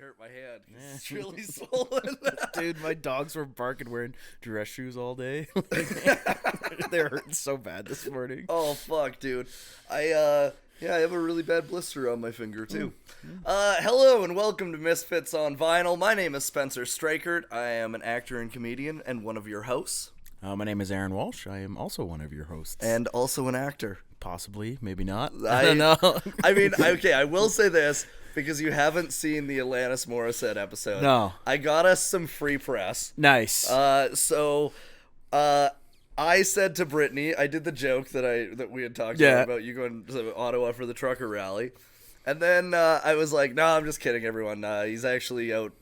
hurt my hand. It's really swollen. Dude, my dogs were barking wearing dress shoes all day. They're hurting so bad this morning. Oh, fuck, dude. I have a really bad blister on my finger, too. Hello and welcome to Misfits on Vinyl. My name is Spencer Streichert. I am an actor and comedian and one of your hosts. My name is Aaron Walsh. I am also one of your hosts. And also an actor. Possibly, maybe not. I don't know. I mean, okay, I will say this, because you haven't seen the Alanis Morissette episode. No. I got us some free press. Nice. So I said to Brittany, I did the joke that we had talked about you going to Ottawa for the trucker rally. And then I was like, no, I'm just kidding, everyone. He's actually out.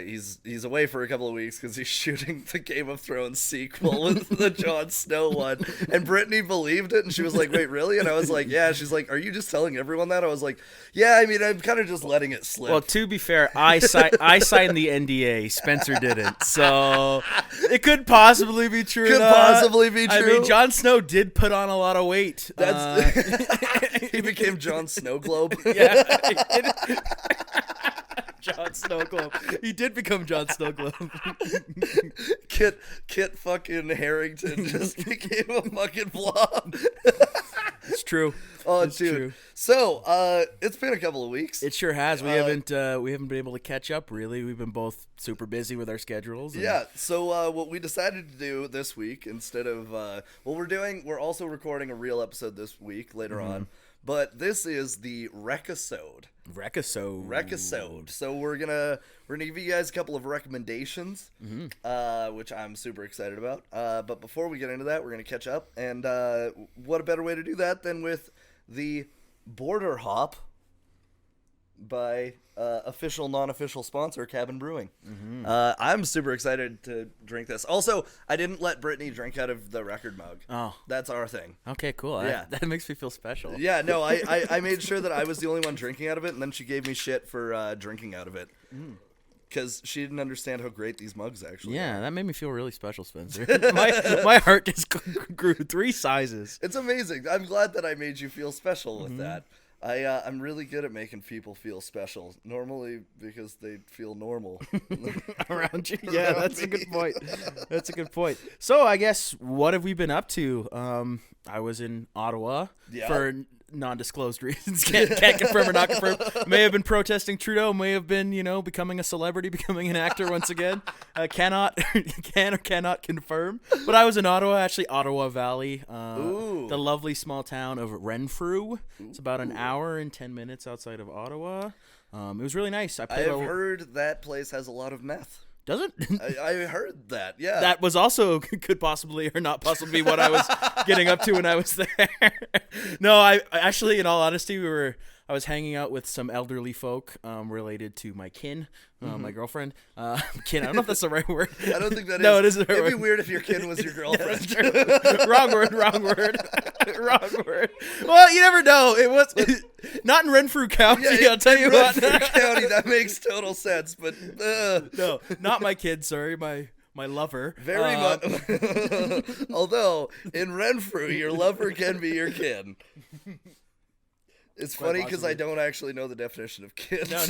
He's away for a couple of weeks because he's shooting the Game of Thrones sequel with the Jon Snow one. And Brittany believed it, and she was like, wait, really? And I was like, yeah. She's like, are you just telling everyone that? I was like, yeah, I mean, I'm kind of just letting it slip. Well, to be fair, I signed the NDA. Spencer didn't. So it could possibly be true. I mean, Jon Snow did put on a lot of weight. He became Jon Snow Globe. Yeah. Jon Snow Globe. He did become Jon Snow Globe. Kit fucking Harington just became a fucking blob. It's true. Oh, it's dude. True. So, it's been a couple of weeks. It sure has. We haven't been able to catch up, really. We've been both super busy with our schedules. Yeah. So, what we decided to do this week, instead of we're also recording a real episode this week later on. But this is the Rec-isode. Rec-isode. So we're gonna give you guys a couple of recommendations, which I'm super excited about. But before we get into that, we're gonna catch up, and what a better way to do that than with the Border Hop by official, non-official sponsor, Cabin Brewing. I'm super excited to drink this. Also, I didn't let Brittany drink out of the record mug. Oh. That's our thing. Okay, cool. Yeah. That makes me feel special. Yeah, no, I made sure that I was the only one drinking out of it, and then she gave me shit for drinking out of it. Because she didn't understand how great these mugs actually are. That made me feel really special, Spencer. my heart just grew 3 sizes. It's amazing. I'm glad that I made you feel special with that. I'm really good at making people feel special. Normally because they feel normal around you. Yeah, that's a good point. That's a good point. So I guess what have we been up to? I was in Ottawa for non-disclosed reasons. Can't confirm or not confirm. May have been protesting Trudeau. May have been, becoming a celebrity, becoming an actor once again. Can or cannot confirm. But I was in Ottawa, actually Ottawa Valley, the lovely small town of Renfrew. It's about an hour and 10 minutes outside of Ottawa. It was really nice. I've heard that place has a lot of meth. Does it? I heard that, yeah. That was also could possibly or not possibly be what I was getting up to when I was there. No, I actually, in all honesty, I was hanging out with some elderly folk related to my kin, my girlfriend. Kin, I don't know if that's the right word. I don't think that is. No, it isn't the right word. It'd be weird if your kin was your girlfriend. Yeah, wrong word. Wrong word. Well, you never know. It was not in Renfrew County, I'll tell you what. Renfrew County, that makes total sense, but... No, not my kid, sorry, my lover. Very much. Although, in Renfrew, your lover can be your kin. It's funny because I don't actually know the definition of kin. No, I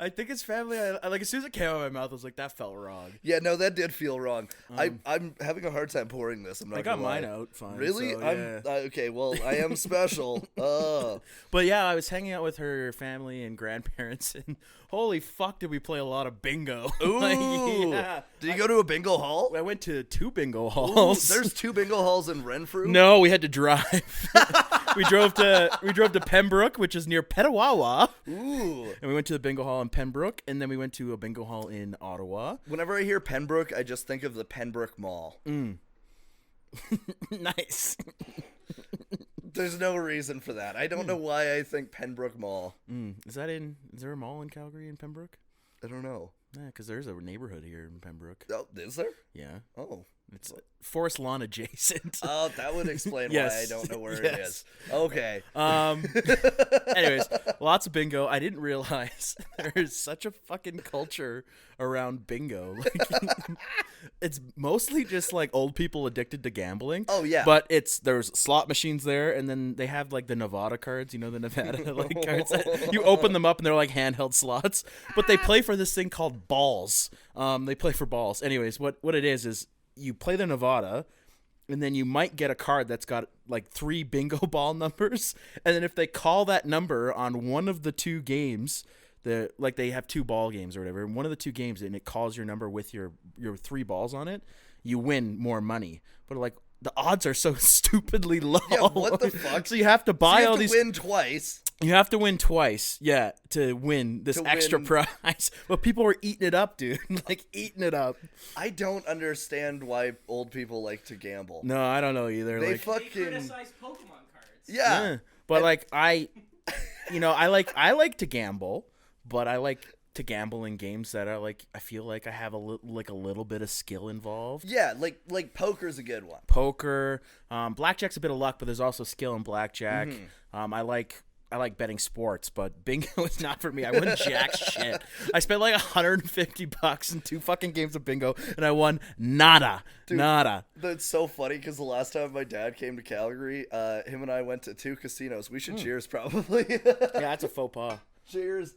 think it's family. I like, as soon as it came out of my mouth, I was like, that felt wrong. Yeah, no, that did feel wrong. I'm having a hard time pouring this. I got mine out fine. Really? So, yeah. Okay, well, I am special. But yeah, I was hanging out with her family and grandparents, and holy fuck, did we play a lot of bingo. Ooh. Yeah. Did you go to a bingo hall? I went to 2 bingo halls. Ooh, there's 2 bingo halls in Renfrew? No, we had to drive. We drove to Pembroke, which is near Petawawa. Ooh. And we went to the bingo hall in Pembroke, and then we went to a bingo hall in Ottawa. Whenever I hear Pembroke, I just think of the Pembroke Mall. Nice. There's no reason for that. I don't know why I think Pembroke Mall. Is there a mall in Calgary in Pembroke? I don't know. Yeah, because there's a neighborhood here in Pembroke. Oh, is there? Yeah. Oh. It's forest lawn adjacent. Oh, that would explain Yes. why I don't know where it Yes. is. Okay. Anyways, lots of bingo. I didn't realize there's such a fucking culture around bingo. Like, it's mostly just like old people addicted to gambling. Oh yeah. But there's slot machines there, and then they have like the Nevada cards, the Nevada like cards. You open them up and they're like handheld slots. But they play for this thing called balls. They play for balls. Anyways, what it is you play the Nevada, and then you might get a card that's got like 3 bingo ball numbers, and then if they call that number on one of the 2 games, they have 2 ball games or whatever, and one of the 2 games, and it calls your number with your 3 balls on it, you win more money. But like the odds are so stupidly low. Yeah, what the fuck? So you have to buy all these. Win twice. You have to win twice, yeah, to win this extra prize. But people were eating it up, dude. Like, eating it up. I don't understand why old people like to gamble. No, I don't know either. They like, They fucking... criticize Pokemon cards. Yeah. But, like, I like to gamble, but I like to gamble in games that are, like, I feel like I have a little bit of skill involved. Yeah, like poker's a good one. Poker. Blackjack's a bit of luck, but there's also skill in blackjack. Mm-hmm. I like betting sports, but bingo is not for me. I won jack shit. I spent like $150 in 2 fucking games of bingo, and I won nada. Dude, nada. That's so funny because the last time my dad came to Calgary, him and I went to 2 casinos. We should cheers probably. Yeah, that's a faux pas. Cheers.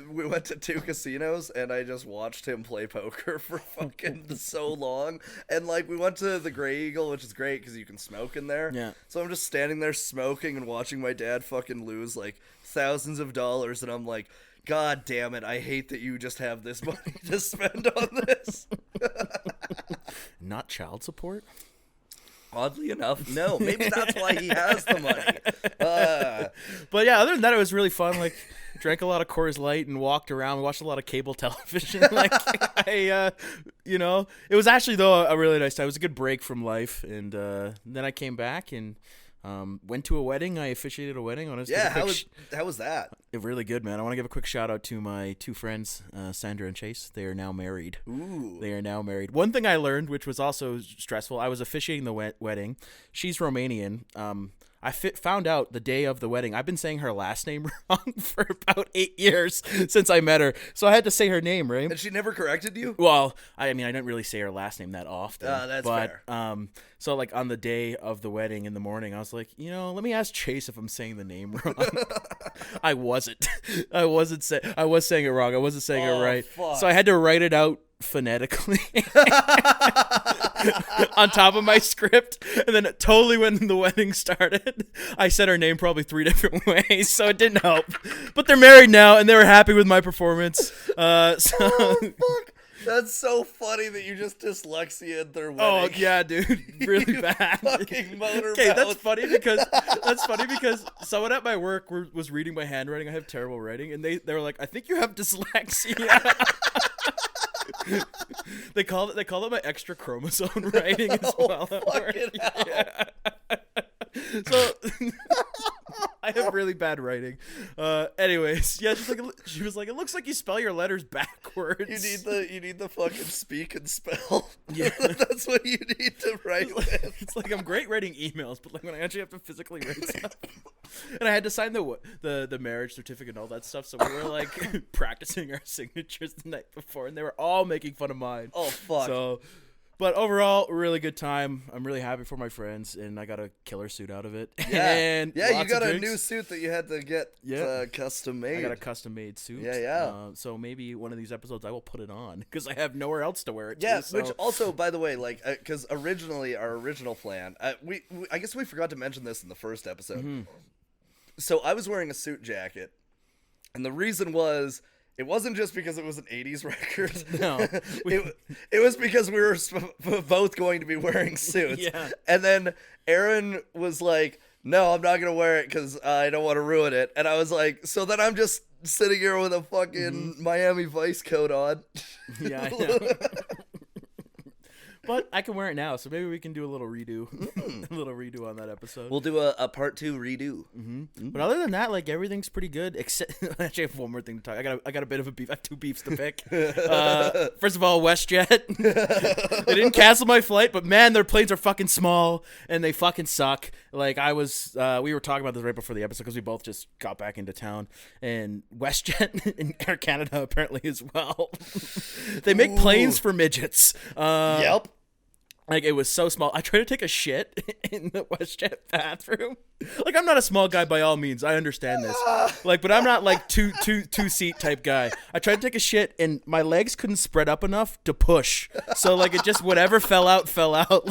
We went to 2 casinos, and I just watched him play poker for fucking so long. And, like, we went to the Grey Eagle, which is great because you can smoke in there. Yeah. So I'm just standing there smoking and watching my dad fucking lose, like, thousands of dollars. And I'm like, God damn it, I hate that you just have this money to spend on this. Not child support? Oddly enough, no. Maybe that's why he has the money. But yeah, other than that, it was really fun. Like, drank a lot of Coors Light and walked around. We watched a lot of cable television. Like, it was actually, though, a really nice time. It was a good break from life. And then I came back and went to a wedding. I officiated a wedding. Yeah, how was that? Really good, man. I want to give a quick shout out to my 2 friends, Sandra and Chase. They are now married. Ooh. They are now married. One thing I learned, which was also stressful, I was officiating the wedding. She's Romanian. I found out the day of the wedding. I've been saying her last name wrong for about 8 years since I met her. So I had to say her name, right? And she never corrected you? Well, I mean, I didn't really say her last name that often. That's fair. So, like, on the day of the wedding in the morning, I was like, let me ask Chase if I'm saying the name wrong. I wasn't. I was saying it wrong. I wasn't saying it right. Fuck. So I had to write it out phonetically on top of my script, and then totally when the wedding started, I said her name probably 3 different ways, so it didn't help. But they're married now, and they were happy with my performance. Fuck. That's so funny that you just dyslexia their wedding. Oh yeah, dude, really bad. Fucking motor Okay, mouth. that's funny because someone at my work was reading my handwriting. I have terrible writing, and they were like, "I think you have dyslexia." They called it my extra chromosome writing as well at work. Yeah. So I have really bad writing. Anyways, yeah, she was like, it looks like you spell your letters backwards. You need the fucking speak and spell. Yeah. That's what you need to write with. It's like I'm great writing emails, but like when I actually have to physically write stuff, and I had to sign the marriage certificate and all that stuff, so we were like practicing our signatures the night before, and they were all making fun of mine. Oh fuck. So, but overall, really good time. I'm really happy for my friends, and I got a killer suit out of it. Yeah, And yeah, you lots got of a drinks. new suit that you had to get custom made. I got a custom made suit. Yeah. So maybe one of these episodes I will put it on because I have nowhere else to wear it. Yeah, to, so. which also, by the way, like, because originally our original plan, we I guess we forgot to mention this in the first episode. Mm-hmm. So I was wearing a suit jacket, and the reason was it wasn't just because it was an 80s record. No. It was because we were both going to be wearing suits. Yeah. And then Aaron was like, no, I'm not going to wear it because I don't want to ruin it. And I was like, so then I'm just sitting here with a fucking Miami Vice coat on. Yeah, I know. But I can wear it now, so maybe we can do a little redo. A little redo on that episode. We'll do a part 2 redo. But other than that, like, everything's pretty good. Except, actually, I have one more thing to talk. I got a bit of a beef. I have 2 beefs to pick. First of all, WestJet. They didn't cancel my flight, but man, their planes are fucking small and they fucking suck. Like, we were talking about this right before the episode because we both just got back into town, and WestJet and Air Canada apparently as well. They make planes for midgets. Yep. Like, it was so small. I tried to take a shit in the WestJet bathroom. Like, I'm not a small guy by all means. I understand this. Like, but I'm not like two seat type guy. I tried to take a shit and my legs couldn't spread up enough to push. So like, it just whatever fell out.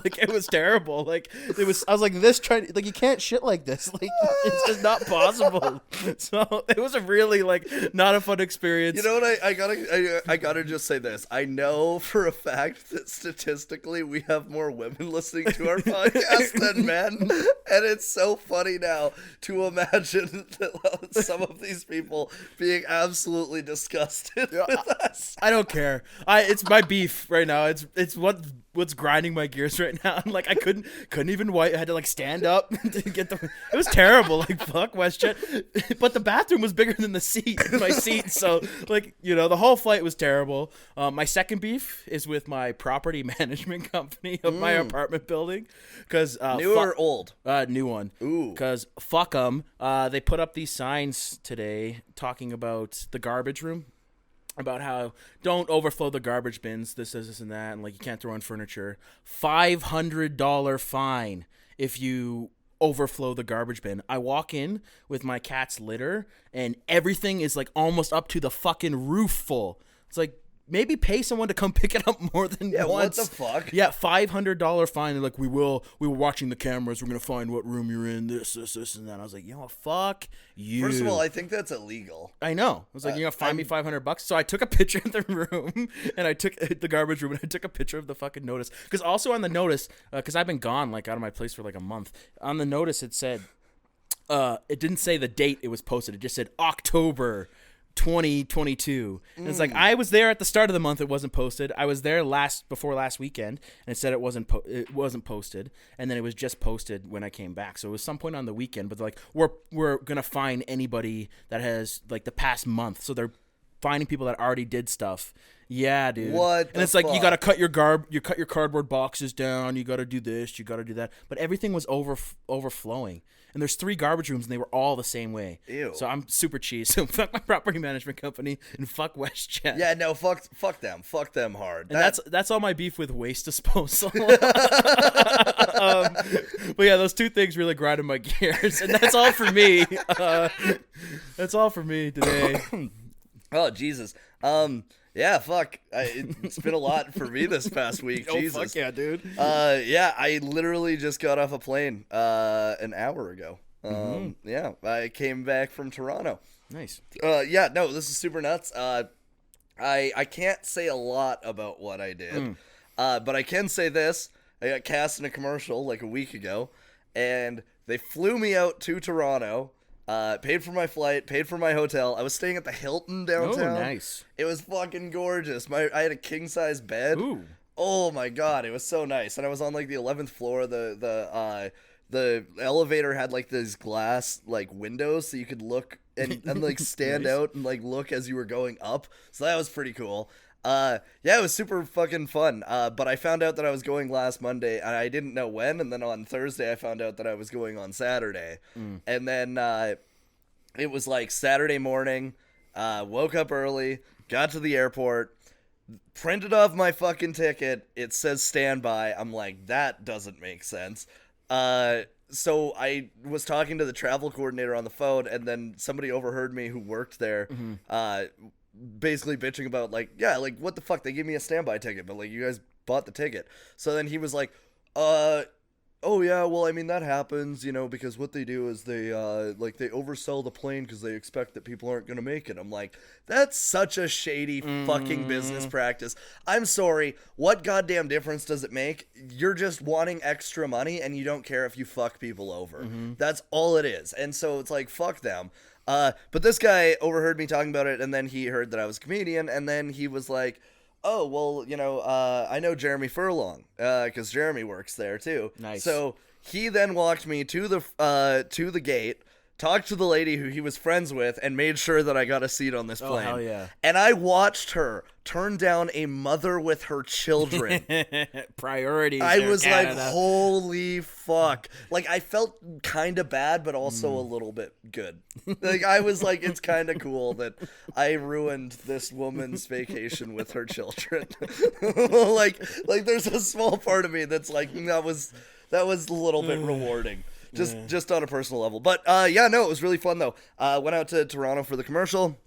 Like, it was terrible. Like, I was like this like, you can't shit like this. Like, it's just not possible. So it was a really like not a fun experience. You know what? I gotta just say this. I know for a fact that statistically we have more women listening to our podcast than men, and it's so funny now to imagine that some of these people being absolutely disgusted with us. I don't care. It's my beef right now. It's what's grinding my gears right now. And like, I couldn't even wipe. I had to like stand up to get it was terrible. Like, fuck WestJet. But the bathroom was bigger than my seat. So like, the whole flight was terrible. My second beef is with my property management company of my apartment building. Cause new or old? New one. Ooh. Cause fuck them. They put up these signs today talking about the garbage room. About how don't overflow the garbage bins, this, and that, and like, you can't throw in furniture. $500 fine if you overflow the garbage bin. I walk in with my cat's litter, and everything is like almost up to the fucking roof full. It's like, maybe pay someone to come pick it up more than once. What the fuck? Yeah, $500 fine. They're like, we were watching the cameras. We're going to find what room you're in, this, and that. I was like, fuck you. First of all, I think that's illegal. I know. I was like, fine me $500. So I took a picture of the room, and I took the garbage room, and I took a picture of the fucking notice. Because also on the notice, because I've been gone, like, out of my place for like a month. On the notice, it said, it didn't say the date it was posted. It just said October 2022. And it's like, I was there at the start of the month. It wasn't posted. I was there before last weekend, and it said it wasn't posted, and then it was just posted when I came back. So it was some point on the weekend. But they're like, we're gonna find anybody that has like the past month. So they're finding people that already did stuff. Yeah, dude. What? And it's like, you gotta cut your cardboard boxes down. You gotta do this. You gotta do that. But everything was overflowing. And there's 3 garbage rooms, and they were all the same way. Ew. So I'm super cheese. So fuck my property management company and fuck WestJet. Yeah, no, fuck them. Fuck them hard. And that's all my beef with waste disposal. But yeah, those 2 things really grinded my gears, and that's all for me. That's all for me today. Oh, Jesus. Yeah, fuck. It's been a lot for me this past week. Oh, Jesus. fuck yeah, dude. Yeah, I literally just got off a plane an hour ago. Yeah, I came back from Toronto. Nice. Yeah, no, this is super nuts. I can't say a lot about what I did, but I can say this. I got cast in a commercial like a week ago, and they flew me out to Toronto. Paid for my flight, paid for my hotel. I was staying at the Hilton downtown. Oh, nice. It was fucking gorgeous. I had a king size bed. Ooh. Oh my god, it was so nice. And I was on like the 11th floor. The elevator had like these glass like windows, so you could look and like stand Nice. out and like look as you were going up. So that was pretty cool. Yeah, it was super fucking fun. But I found out that I was going last Monday, and I didn't know when. And then on Thursday, I found out that I was going on Saturday. And then it was like Saturday morning. Woke up early, got to the airport, printed off my fucking ticket. It says standby. I'm like, that doesn't make sense. So I was talking to the travel coordinator on the phone, and then somebody overheard me who worked there. Basically bitching about like, yeah, like what the fuck, they gave me a standby ticket, but like you guys bought the ticket. So then he was like, oh yeah, well, I mean, that happens, because what they do is they they oversell the plane because they expect that people aren't gonna make it. I'm like, that's such a shady fucking business practice. I'm sorry, what goddamn difference does it make? You're just wanting extra money, and you don't care if you fuck people over. That's all it is. And so it's like, fuck them. But this guy overheard me talking about it, and then he heard that I was a comedian, and then he was like, oh, well, I know Jeremy Furlong because Jeremy works there too. Nice. So he then walked me to the gate, talked to the lady who he was friends with, and made sure that I got a seat on this plane. Oh, hell yeah. And I watched her turn down a mother with her children. Priorities. I was Canada. like, holy fuck. Like, I felt kind of bad, but also a little bit good. Like, I was like, it's kind of cool that I ruined this woman's vacation with her children. like, there's a small part of me that's like, that was a little bit rewarding. Just on a personal level. But, it was really fun, though. Went out to Toronto for the commercial.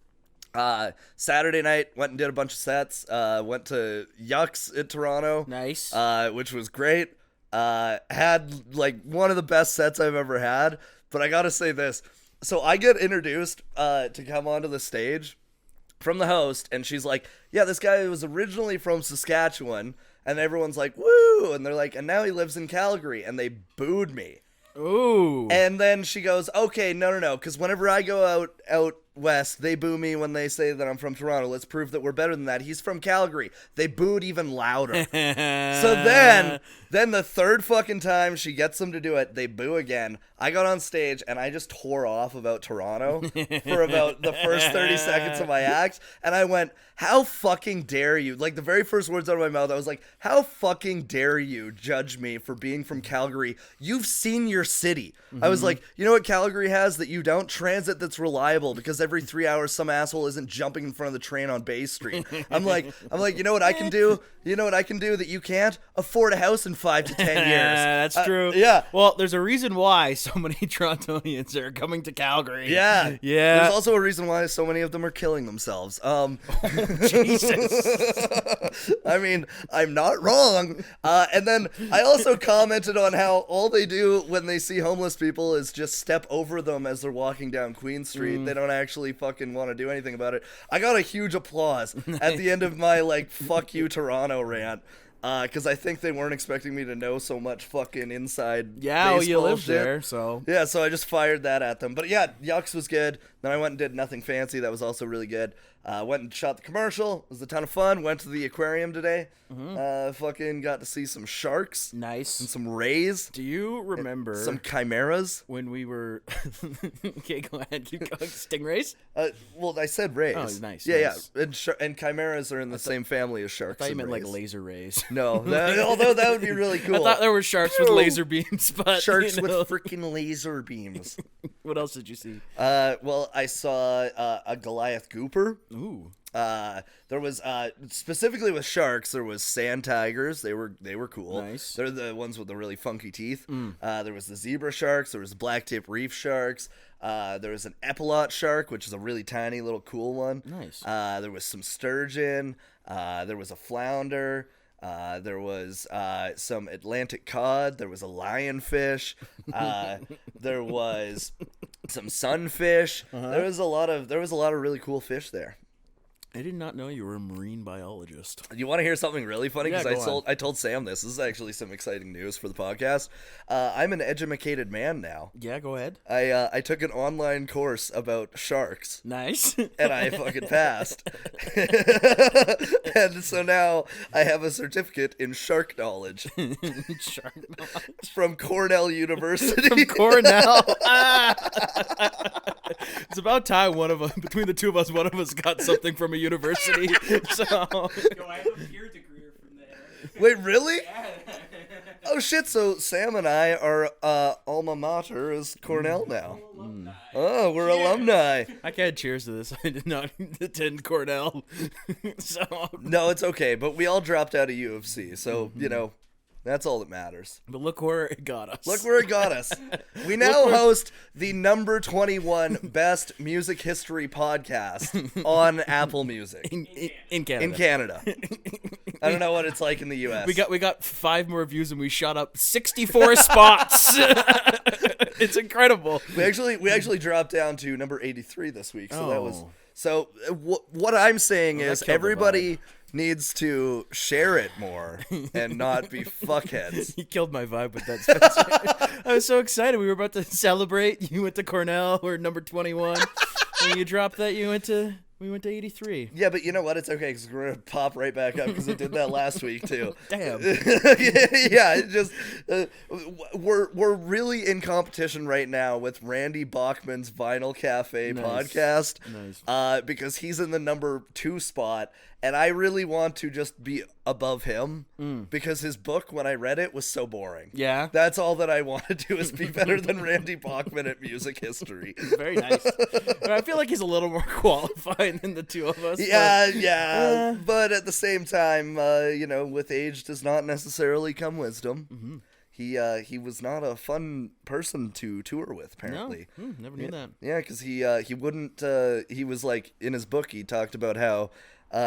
Saturday night, went and did a bunch of sets. Went to Yucks in Toronto. Nice. Which was great. Had, like, one of the best sets I've ever had. But I gotta say this. So I get introduced to come onto the stage from the host, and she's like, yeah, this guy was originally from Saskatchewan. And everyone's like, woo! And they're like, and now he lives in Calgary. And they booed me. Ooh. And then she goes, okay, no, because whenever I go out west, they boo me when they say that I'm from Toronto. Let's prove that we're better than that. He's from Calgary. They booed even louder. So then the third fucking time she gets them to do it, they boo again. I got on stage and I just tore off about Toronto for about the first 30 seconds of my act. And I went, how fucking dare you? Like, the very first words out of my mouth, I was like, how fucking dare you judge me for being from Calgary? You've seen your city. I was like, you know what Calgary has that you don't? Transit that's reliable, because every 3 hours some asshole isn't jumping in front of the train on Bay Street. I'm like, you know what I can do? You know what I can do that you can't? Afford a house in 5 to 10 years. That's true. Yeah. Well, there's a reason why so many Torontonians are coming to Calgary. Yeah. Yeah. There's also a reason why so many of them are killing themselves. Jesus. I mean, I'm not wrong. And then I also commented on how all they do when they see homeless people is just step over them as they're walking down Queen Street. They don't actually fucking want to do anything about it. I got a huge applause at the end of my, like, fuck you Toronto rant. Because I think they weren't expecting me to know so much fucking inside Yeah, well, you baseball live shit. there, so. Yeah, so I just fired that at them. But yeah, Yucks was good. Then I went and did Nothing Fancy. That was also really good. Went and shot the commercial. It was a ton of fun. Went to the aquarium today. Fucking got to see some sharks. Nice. And some rays. Do you remember Some chimeras. when we were... Okay, go ahead. Keep going. Stingrays? Well, I said rays. Oh, nice. Yeah, nice. yeah. And chimeras are in the same family as sharks. I thought you and meant like rays. laser rays. No, although that would be really cool. I thought there were sharks with laser beams, but Sharks you know. with freaking laser beams. What else did you see? Well, I saw a Goliath Gooper. Ooh. There was specifically with sharks. There was sand tigers. They were cool. Nice. They're the ones with the really funky teeth. There was the zebra sharks. There was the black-tip reef sharks. There was an epilot shark, which is a really tiny little cool one. Nice. There was some sturgeon. There was a flounder. There was some Atlantic cod. There was a lionfish. There was some sunfish. There was a lot of really cool fish there. I did not know you were a marine biologist. You want to hear something really funny? Yeah, Because I told Sam this. This is actually some exciting news for the podcast. I'm an edumacated man now. Yeah, go ahead. I took an online course about sharks. Nice. And I fucking passed. And so now I have a certificate in shark knowledge Shark knowledge. from Cornell University. From Cornell. It's about time between the two of us, one of us got something from a university. So. Yo, I have a peer degree from there. Wait, really? Yeah. Oh shit! So Sam and I are alma mater is Cornell now. Alumni. Oh, we're Cheers. alumni. I can't cheers to this. I did not attend Cornell. So. No, it's okay. But we all dropped out of U of C, so you know that's all that matters. But look where it got us. Look where it got us. We now host the number 21 best music history podcast on Apple Music in Canada. in Canada. I don't know what it's like in the U.S. We got 5 more views and we shot up 64 spots. It's incredible. We actually dropped down to number 83 this week. So that was Oh. what I'm saying Well, that is killed the everybody needs to share it more and not be fuckheads. You killed my vibe with that, Spencer. I was so excited. We were about to celebrate. You went to Cornell. We're number 21. When you dropped that, we We went to 83. Yeah, but you know what? It's okay because we're going to pop right back up because it did that last week, too. Damn. Yeah, it just... we're really in competition right now with Randy Bachman's Vinyl Cafe podcast. Nice. Because he's in the number 2 spot, and I really want to just be above him because his book, when I read it, was so boring. Yeah? That's all that I want to do is be better than Randy Bachman at music history. Very nice. But I feel like he's a little more qualified than the two of us. Yeah. But at the same time, with age does not necessarily come wisdom. Mm-hmm. He was not a fun person to tour with, apparently. No, never knew that. Yeah, because he wouldn't. He was like in his book. He talked about how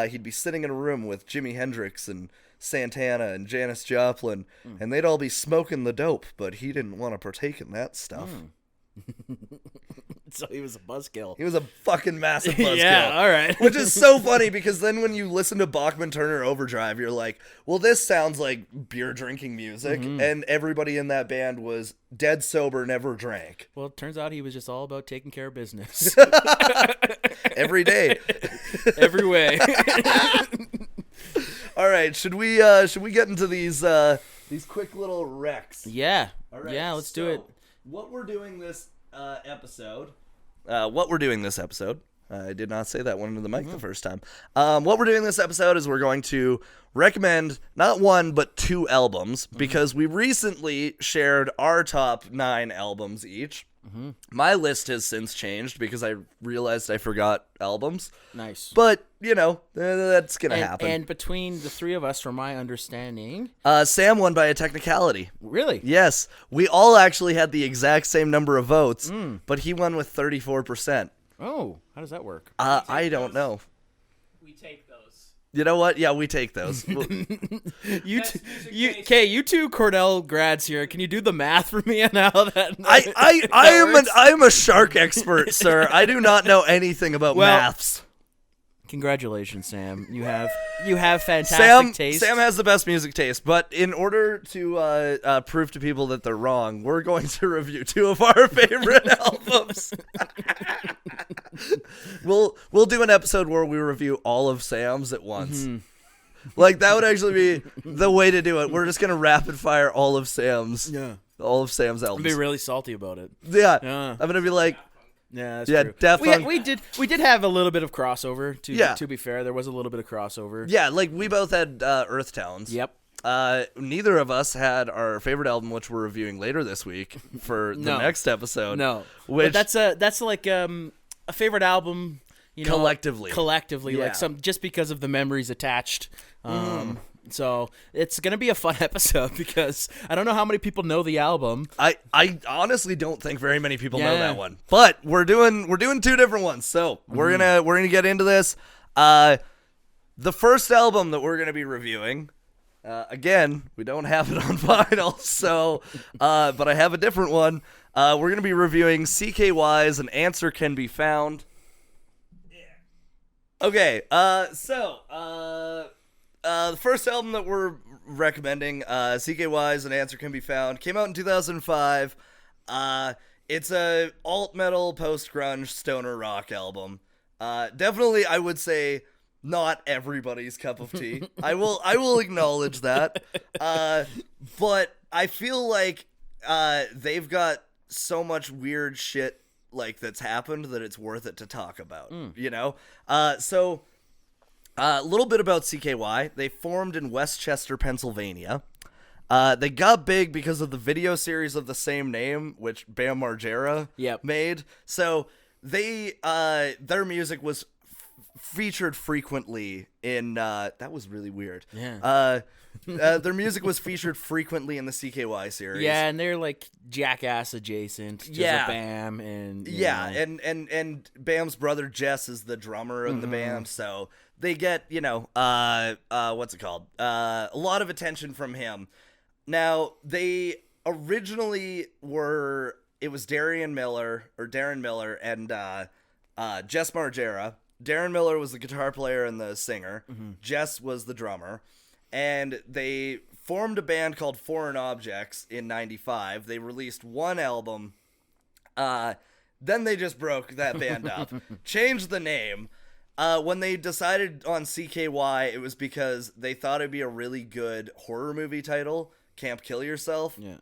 he'd be sitting in a room with Jimi Hendrix and Santana and Janis Joplin, and they'd all be smoking the dope, but he didn't want to partake in that stuff. So he was a buzzkill. He was a fucking massive buzzkill. Yeah, all right. Which is so funny because then when you listen to Bachman Turner Overdrive, you're like, well, this sounds like beer drinking music. And everybody in that band was dead sober, never drank. Well, it turns out he was just all about taking care of business. Every day. Every way. All right, should we get into these quick little recs? Yeah. All right, yeah, let's do it. What we're doing this episode. I did not say that one into the mic the first time. What we're doing this episode is we're going to recommend not one but 2 albums because we recently shared our top 9 albums each. My list has since changed because I realized I forgot albums. Nice. But, that's going to happen. And between the 3 of us, from my understanding... Sam won by a technicality. Really? Yes. We all actually had the exact same number of votes, but he won with 34%. Oh, how does that work? I don't know. We take those. You know what? Yeah, we take those. You two Cornell grads here. Can you do the math for me on how that? I am a shark expert, sir. I do not know anything about maths. Congratulations, Sam. You have fantastic taste. Sam has the best music taste, but in order to prove to people that they're wrong, we're going to review 2 of our favorite albums. We'll do an episode where we review all of Sam's at once. Like that would actually be the way to do it. We're just gonna rapid fire all of Sam's albums. I'd be really salty about it. Yeah. I'm gonna be like. Yeah, that's true. Daft Punk. We did have a little bit of crossover. To be fair, there was a little bit of crossover. Yeah, like we both had Earthtones. Yep. Neither of us had our favorite album, which we're reviewing later this week for the next episode. No, which but that's like a favorite album. Collectively, yeah. like just because of the memories attached. So it's gonna be a fun episode because I don't know how many people know the album. I honestly don't think very many people know that one. But we're doing 2 different ones, so we're gonna get into this. The first album that we're gonna be reviewing, again, we don't have it on vinyl, so but I have a different one. We're gonna be reviewing cKy's "An Answer Can Be Found." Yeah. Okay. The first album that we're recommending, cKy's "An Answer Can Be Found," came out in 2005. It's a alt metal, post grunge, stoner rock album. Definitely, I would say not everybody's cup of tea. I will acknowledge that. But I feel like they've got so much weird shit like that's happened that it's worth it to talk about. So. A little bit about cKy. They formed in Westchester, Pennsylvania. They got big because of the video series of the same name, which Bam Margera made. So their music was featured frequently in. That was really weird. Yeah. Their music was featured frequently in the cKy series. Yeah, and they're like Jackass adjacent. Just a Bam and and Bam's brother Jess is the drummer in the band, so they get what's it called? A lot of attention from him. Now they originally were. It was Darren Miller and Jess Margera. Darren Miller was the guitar player and the singer. Jess was the drummer. And they formed a band called Foreign Objects in 95. They released one album. Then they just broke that band up. Changed the name. When they decided on cKy, it was because they thought it'd be a really good horror movie title, Camp Kill Yourself. Yeah.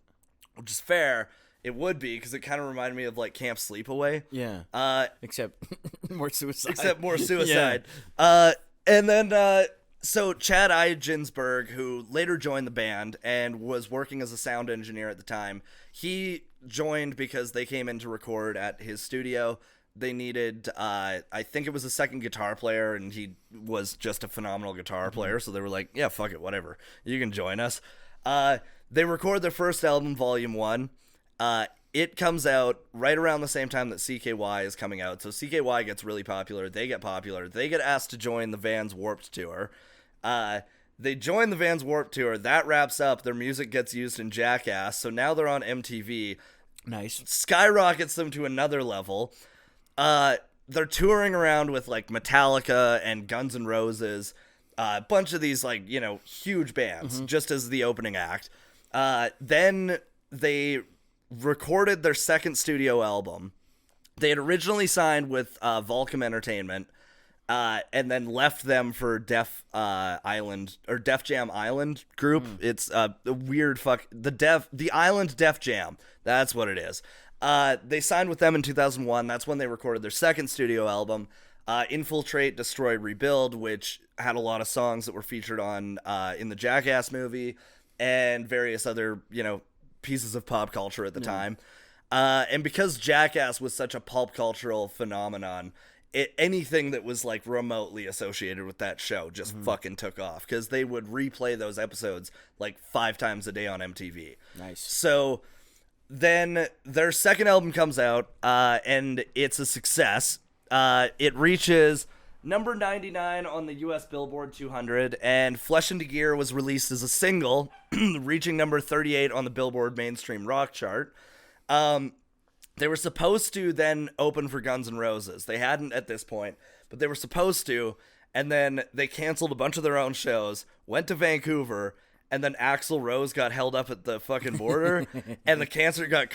Which is fair. It would be, because it kind of reminded me of, like, Camp Sleepaway. Yeah. Except more suicide. Except more suicide. Yeah. And then, so Chad Ginsberg, who later joined the band and was working as a sound engineer at the time, he joined because they came in to record at his studio. They needed, I think it was a second guitar player, and he was just a phenomenal guitar player, so they were like, yeah, fuck it, whatever. You can join us. They record their first album, Volume 1. It comes out right around the same time that cKy is coming out, so cKy gets really popular, they get popular, they get asked to join the Vans Warped Tour. They join the Vans Warped Tour, that wraps up, their music gets used in Jackass, so now they're on MTV. Nice. Skyrockets them to another level. They're touring around with, like, Metallica and Guns N' Roses, a bunch of these, like, you know, huge bands, just as the opening act. Then they recorded their second studio album. They had originally signed with Volcom Entertainment, and then left them for Def Jam Island group. It's a weird the Island Def Jam. That's what it is. They signed with them in 2001. That's when they recorded their second studio album, Infiltrate, Destroy, Rebuild, which had a lot of songs that were featured on in the Jackass movie and various other, you know, pieces of pop culture at the time. And because Jackass was such a pulp cultural phenomenon, anything that was, like, remotely associated with that show just fucking took off, because they would replay those episodes like 5 times a day on MTV. Nice. So then their second album comes out, and it's a success. It reaches number 99 on the U.S. Billboard 200, and Flesh into Gear was released as a single, reaching number 38 on the Billboard Mainstream Rock chart. They were supposed to then open for Guns N' Roses. They hadn't at this point, but they were supposed to, and then they canceled a bunch of their own shows, went to Vancouver, and then Axl Rose got held up at the fucking border, and the concert got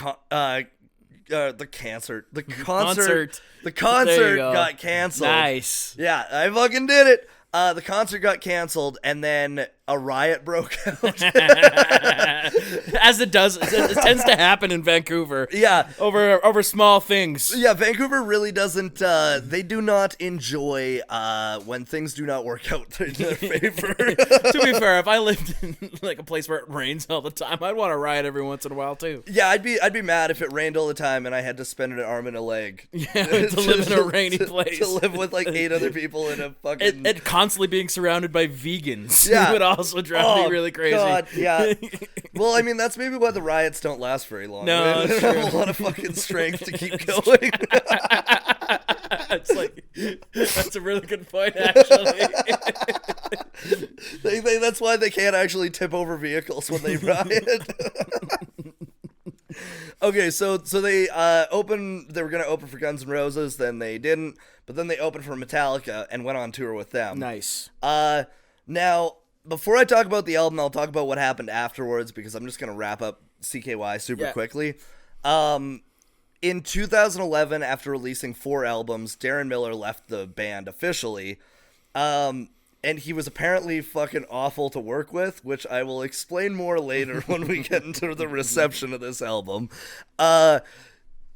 canceled. Nice. Yeah, I fucking did it. The concert got canceled, and then a riot broke out. As it does. It tends to happen in Vancouver. Yeah. Over small things. Yeah, Vancouver really doesn't, they do not enjoy when things do not work out in their favor. To be fair, if I lived in, like, a place where it rains all the time, I'd want to riot every once in a while, too. Yeah, I'd be mad if it rained all the time and I had to spend an arm and a leg. Yeah, to live in a rainy place. To live with, like, 8 other people in a fucking... And constantly being surrounded by vegans. Yeah. Would also drive me really crazy. God, yeah. Well, I mean, that's maybe why the riots don't last very long. No, they don't have a lot of fucking strength to keep going. It's like, that's a really good point, actually. That's why they can't actually tip over vehicles when they riot. Okay, so they they were going to open for Guns N' Roses, then they didn't, but then they opened for Metallica and went on tour with them. Nice. Now, before I talk about the album, I'll talk about what happened afterwards, because I'm just going to wrap up cKy super quickly. In 2011, after releasing 4 albums, Darren Miller left the band officially. And he was apparently fucking awful to work with, which I will explain more later when we get into the reception of this album.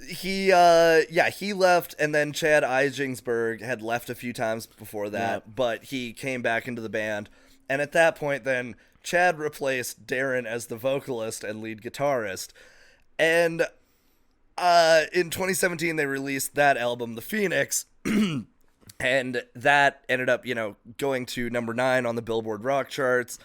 He left, and then Chad Ginsberg had left a few times before that, but he came back into the band. And at that point, then, Chad replaced Darren as the vocalist and lead guitarist. And in 2017, they released that album, The Phoenix, and that ended up, going to number 9 on the Billboard Rock charts.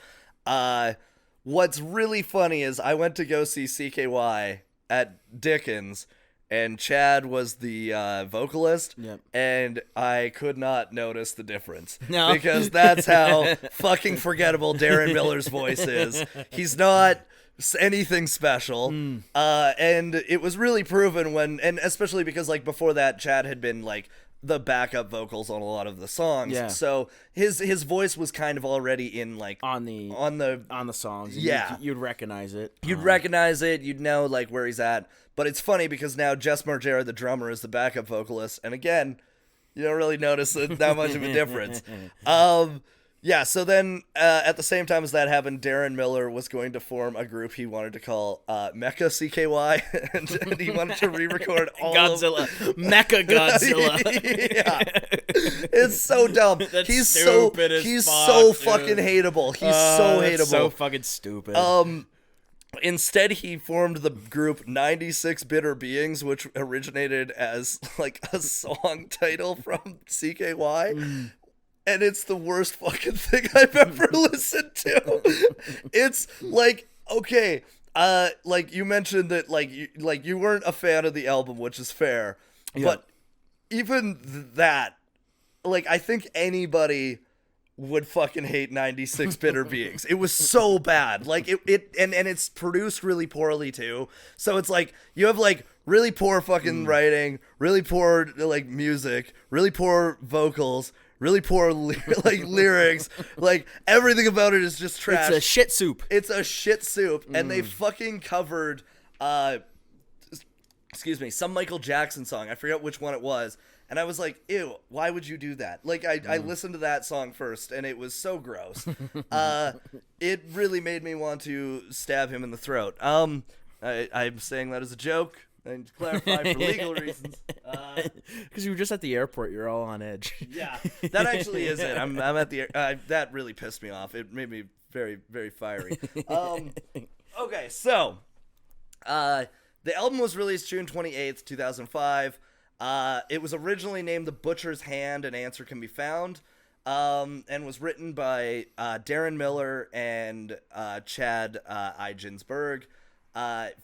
What's really funny is I went to go see cKy at Dickens, and Chad was the vocalist, and I could not notice the difference. No. Because that's how fucking forgettable Darren Miller's voice is. He's not anything special. And it was really proven and especially because, like, before that, Chad had been, like, the backup vocals on a lot of the songs. Yeah. So his voice was kind of already in, like, on the songs. Yeah. You'd recognize it. You'd recognize it. You'd know, like, where he's at. But it's funny because now Jess Margera, the drummer, is the backup vocalist. And again, You don't really notice that much of a difference. Yeah, so then at the same time as that happened, Darren Miller was going to form a group he wanted to call Mecha cKy, and he wanted to re-record all Godzilla. Mecha Godzilla. Yeah. It's so dumb. That's he's stupid so as he's fuck, so dude. fucking hateable. He's so hateable. That's so fucking stupid. Instead, he formed the group 96 Bitter Beings, which originated as like a song title from cKy. And it's the worst fucking thing I've ever listened to. It's like, okay, like you mentioned that like you weren't a fan of the album, which is fair. Yeah. But even that, like, I think anybody would fucking hate 96 Bitter Beings. It was so bad. Like and it's produced really poorly too. So it's like you have like really poor fucking writing, really poor like music, really poor vocals, really poor like lyrics. Like everything about it is just trash. It's a shit soup. It's a shit soup, and they fucking covered excuse me, some Michael Jackson song. I forget which one it was. And I was like, ew, why would you do that? Like, I listened to that song first, and it was so gross. It really made me want to stab him in the throat. I'm saying that as a joke, and to clarify for legal reasons. Because you were just at the airport, you're all on edge. Yeah, that actually is it. I'm at the that really pissed me off. It made me very, very fiery. Okay, so the album was released June 28th, 2005. It was originally named The Butcher's Hand, An Answer Can Be Found, and was written by Darren Miller and Chad Ginsberg.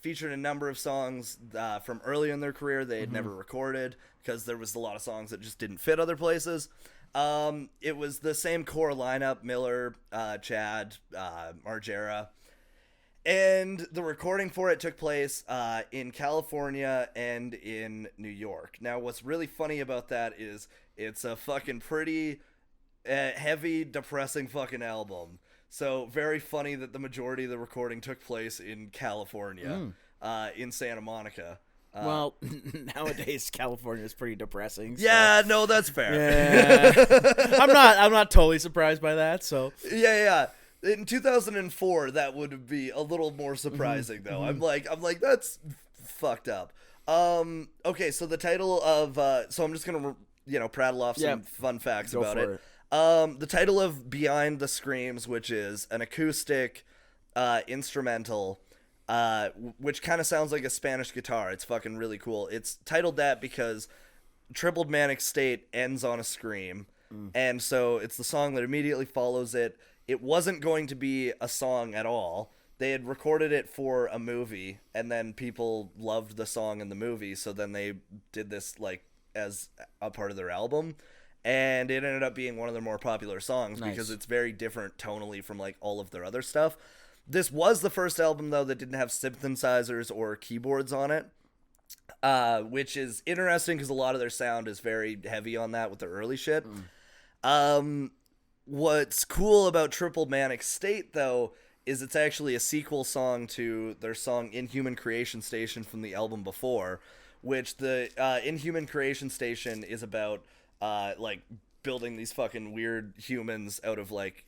Featured a number of songs from early in their career they had never recorded because there was a lot of songs that just didn't fit other places. It was the same core lineup, Miller, Chad, Margera. And the recording for it took place in California and in New York. Now, what's really funny about that is it's a fucking pretty heavy, depressing fucking album. So very funny that the majority of the recording took place in California, in Santa Monica. Well, nowadays California is pretty depressing. So. Yeah, no, that's fair. Yeah. I'm not totally surprised by that. So yeah. In 2004, that would be a little more surprising, though. I'm like, that's fucked up. Okay, so the title of, so I'm just gonna, prattle off some fun facts about it. The title of Behind the Screams, which is an acoustic, instrumental, which kind of sounds like a Spanish guitar. It's fucking really cool. It's titled that because Tripled Manic State ends on a scream, and so it's the song that immediately follows it. It wasn't going to be a song at all. They had recorded it for a movie, and then people loved the song in the movie, so then they did this, like, as a part of their album, and it ended up being one of their more popular songs because it's very different tonally from, like, all of their other stuff. This was the first album, though, that didn't have synthesizers or keyboards on it, which is interesting because a lot of their sound is very heavy on that with their early shit. What's cool about Triple Manic State, though, is it's actually a sequel song to their song Inhuman Creation Station from the album before, which the Inhuman Creation Station is about, like, building these fucking weird humans out of, like,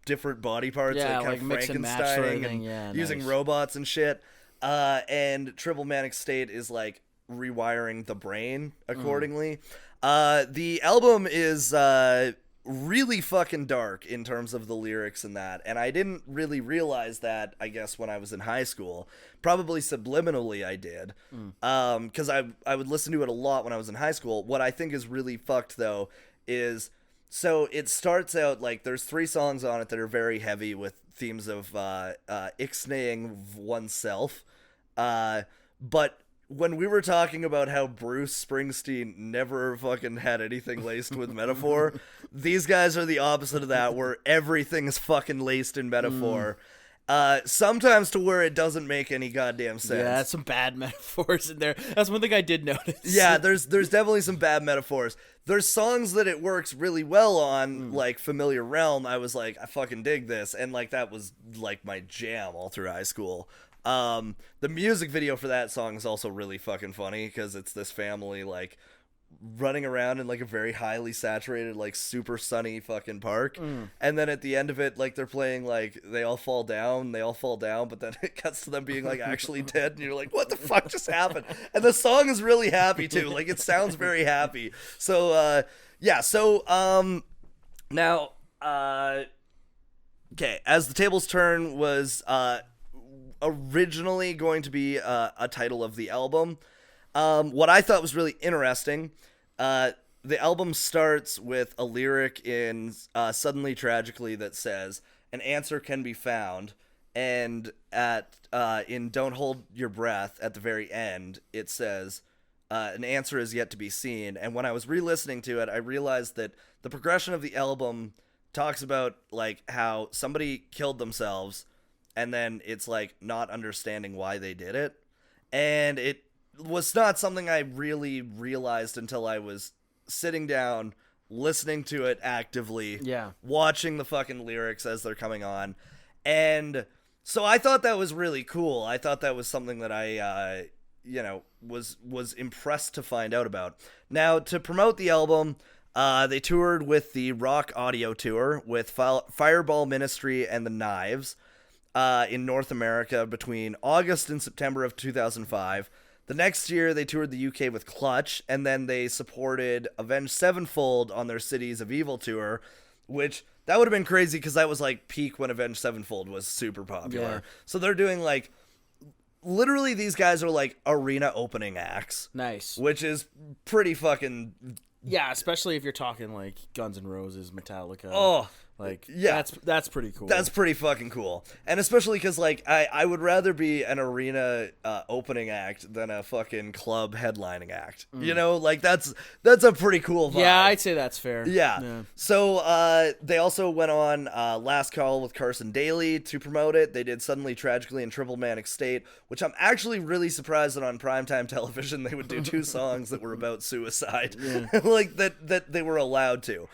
different body parts, like kind of mix and match sort of thing. Yeah, using robots and shit. And Triple Manic State is, like, rewiring the brain accordingly. The album is really fucking dark in terms of the lyrics and that, and I didn't really realize that, I guess, when I was in high school. Probably subliminally I did, because I would listen to it a lot when I was in high school. What I think is really fucked, though, is, so it starts out, like, there's 3 songs on it that are very heavy with themes of ixnaying oneself, but when we were talking about how Bruce Springsteen never fucking had anything laced with metaphor, these guys are the opposite of that, where everything is fucking laced in metaphor. Sometimes to where it doesn't make any goddamn sense. Yeah, some bad metaphors in there. That's one thing I did notice. Yeah, there's definitely some bad metaphors. There's songs that it works really well on, like Familiar Realm. I was like, I fucking dig this, and like that was like my jam all through high school. The music video for that song is also really fucking funny because it's this family like running around in like a very highly saturated, like super sunny fucking park. And then at the end of it, like they're playing like they all fall down, but then it cuts to them being like actually dead, and you're like, what the fuck just happened? And the song is really happy too. Like it sounds very happy. So yeah, so now okay, As the Tables Turn was originally going to be a title of the album. What I thought was really interesting, the album starts with a lyric in Suddenly Tragically that says, an answer can be found, and in Don't Hold Your Breath at the very end, it says, an answer is yet to be seen. And when I was re-listening to it, I realized that the progression of the album talks about like how somebody killed themselves, and then it's like not understanding why they did it. And it was not something I really realized until I was sitting down, listening to it actively, watching the fucking lyrics as they're coming on. And so I thought that was really cool. I thought that was something that I, was impressed to find out about. Now, to promote the album, they toured with the Rock Audio Tour with Fireball Ministry and the Knives in North America between August and September of 2005. The next year, they toured the UK with Clutch, and then they supported Avenged Sevenfold on their Cities of Evil tour, which that would have been crazy because that was like peak when Avenged Sevenfold was super popular. Yeah. So they're doing like, literally these guys are like arena opening acts. Nice. Which is pretty fucking... Yeah, especially if you're talking like Guns N' Roses, Metallica. Oh, like yeah, that's pretty cool. That's pretty fucking cool, and especially because like I would rather be an arena opening act than a fucking club headlining act. You know, like that's a pretty cool vibe. Yeah, I'd say that's fair. Yeah. So they also went on Last Call with Carson Daly to promote it. They did Suddenly Tragically and Triple Manic State, which I'm actually really surprised that on primetime television they would do two songs that were about suicide, like that they were allowed to.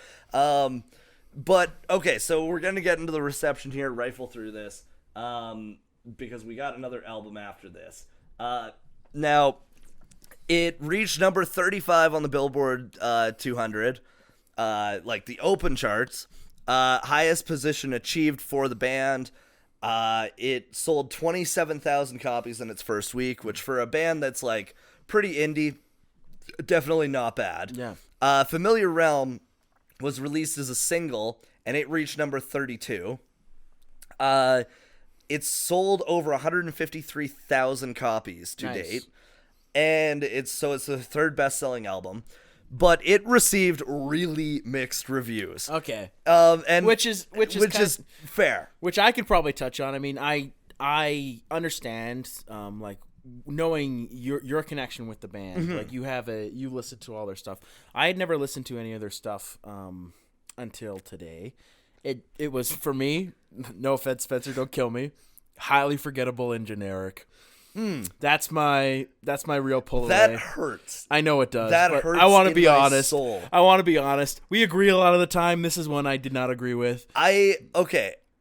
But, okay, so we're going to get into the reception here, rifle through this, because we got another album after this. Now, it reached number 35 on the Billboard 200, like the open charts, highest position achieved for the band. It sold 27,000 copies in its first week, which for a band that's, like, pretty indie, definitely not bad. Yeah. Familiar Realm was released as a single, and it reached number 32. It's sold over 153,000 copies to date, and it's the third best-selling album. But it received really mixed reviews. Okay, and which is fair. Which I could probably touch on. I mean, I understand, like, knowing your connection with the band, like you listen to all their stuff. I had never listened to any of their stuff until today. It was, for me, no offense, Spencer, don't kill me, highly forgettable and generic. That's my real pull away. That hurts. I know it does. That hurts. I want to be honest. Soul. I want to be honest. We agree a lot of the time. This is one I did not agree with. What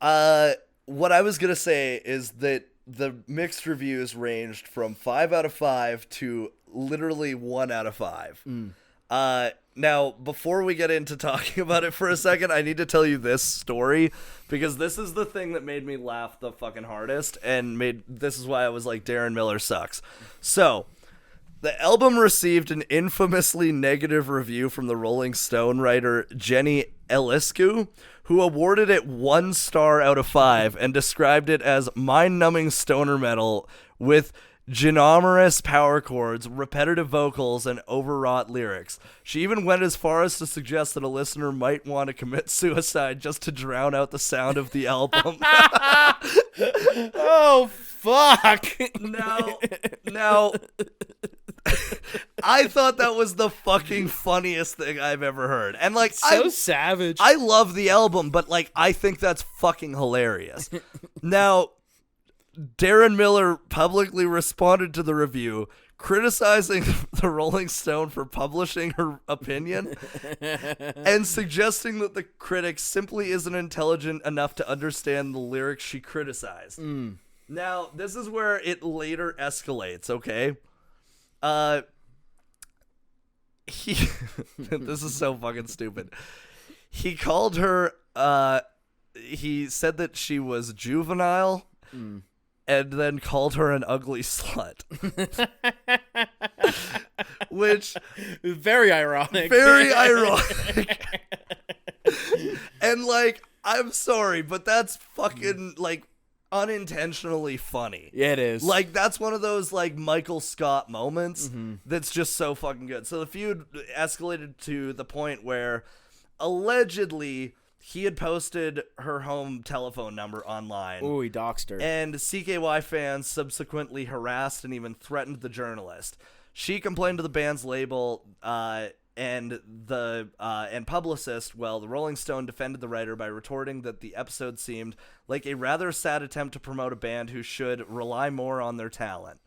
I was gonna say is that the mixed reviews ranged from 5 out of 5 to literally 1 out of 5. Now, before we get into talking about it for a second, I need to tell you this story, because this is the thing that made me laugh the fucking hardest, and this is why I was like, Darren Miller sucks. So, the album received an infamously negative review from the Rolling Stone writer Jenny Eliscu, who awarded it 1 star out of 5 and described it as mind-numbing stoner metal with ginormous power chords, repetitive vocals, and overwrought lyrics. She even went as far as to suggest that a listener might want to commit suicide just to drown out the sound of the album. Oh, fuck. Now, I thought that was the fucking funniest thing I've ever heard. And like, so savage. I love the album, but like, I think that's fucking hilarious. Now, Darren Miller publicly responded to the review, criticizing the Rolling Stone for publishing her opinion and suggesting that the critic simply isn't intelligent enough to understand the lyrics she criticized. Now, this is where it later escalates, okay? he this is so fucking stupid. He called her he said that she was juvenile and then called her an ugly slut. Which very ironic. Very ironic. And like, I'm sorry, but that's fucking like unintentionally funny. Yeah, it is. Like, that's one of those like Michael Scott moments that's just so fucking good. So the feud escalated to the point where allegedly he had posted her home telephone number online. Ooh, he doxed her. And cKy fans subsequently harassed and even threatened the journalist. She complained to the band's label and publicist. Well, the Rolling Stone defended the writer by retorting that the episode seemed like a rather sad attempt to promote a band who should rely more on their talent.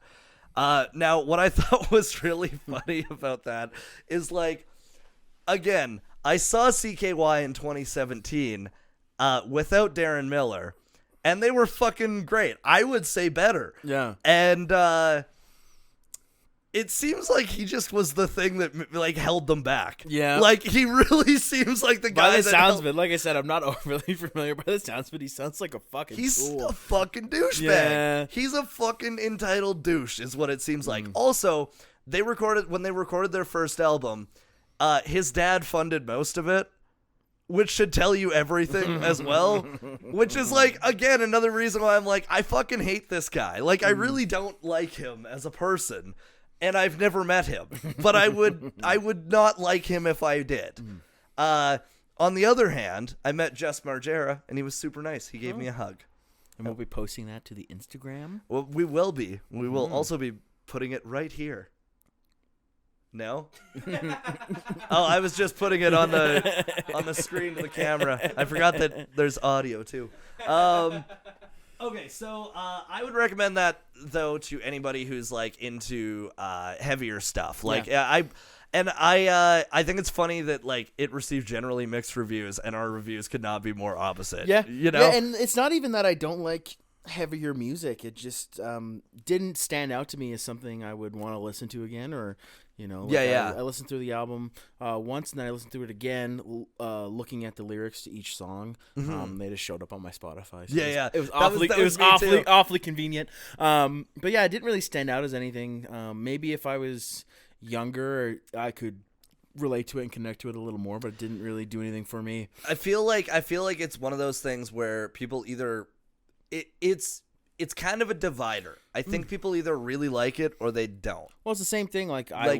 Now, what I thought was really funny about that is, like, again, I saw cKy in 2017 without Darren Miller, and they were fucking great. I would say better. Yeah. And it seems like he just was the thing that like held them back. Yeah. Like, he really seems like the guy by the that sounds of it, like I said, I'm not overly familiar. By the sounds of it, he sounds like a fucking He's tool. a fucking douchebag. Yeah. He's a fucking entitled douche is what it seems like. Also, when they recorded their first album, his dad funded most of it, which should tell you everything as well. Which is, like, again, another reason why I'm like, I fucking hate this guy. Like, I really don't like him as a person, and I've never met him. But I would not like him if I did. On the other hand, I met Jess Margera, and he was super nice. He gave me a hug. And we'll be posting that to the Instagram. Well, we will be. We will also be putting it right here. No? Oh, I was just putting it on the screen to the camera. I forgot that there's audio too. Okay, so I would recommend that though to anybody who's like into heavier stuff. Like I think it's funny that like it received generally mixed reviews, and our reviews could not be more opposite. Yeah, you know. Yeah, and it's not even that I don't like heavier music. It just didn't stand out to me as something I would want to listen to again, or. You know, like I listened through the album once, and then I listened through it again, looking at the lyrics to each song. They just showed up on my Spotify. So it was awfully convenient. But yeah, it didn't really stand out as anything. Maybe if I was younger, I could relate to it and connect to it a little more, but it didn't really do anything for me. I feel like it's one of those things where people either it's kind of a divider. I think people either really like it or they don't. Well, it's the same thing. Like I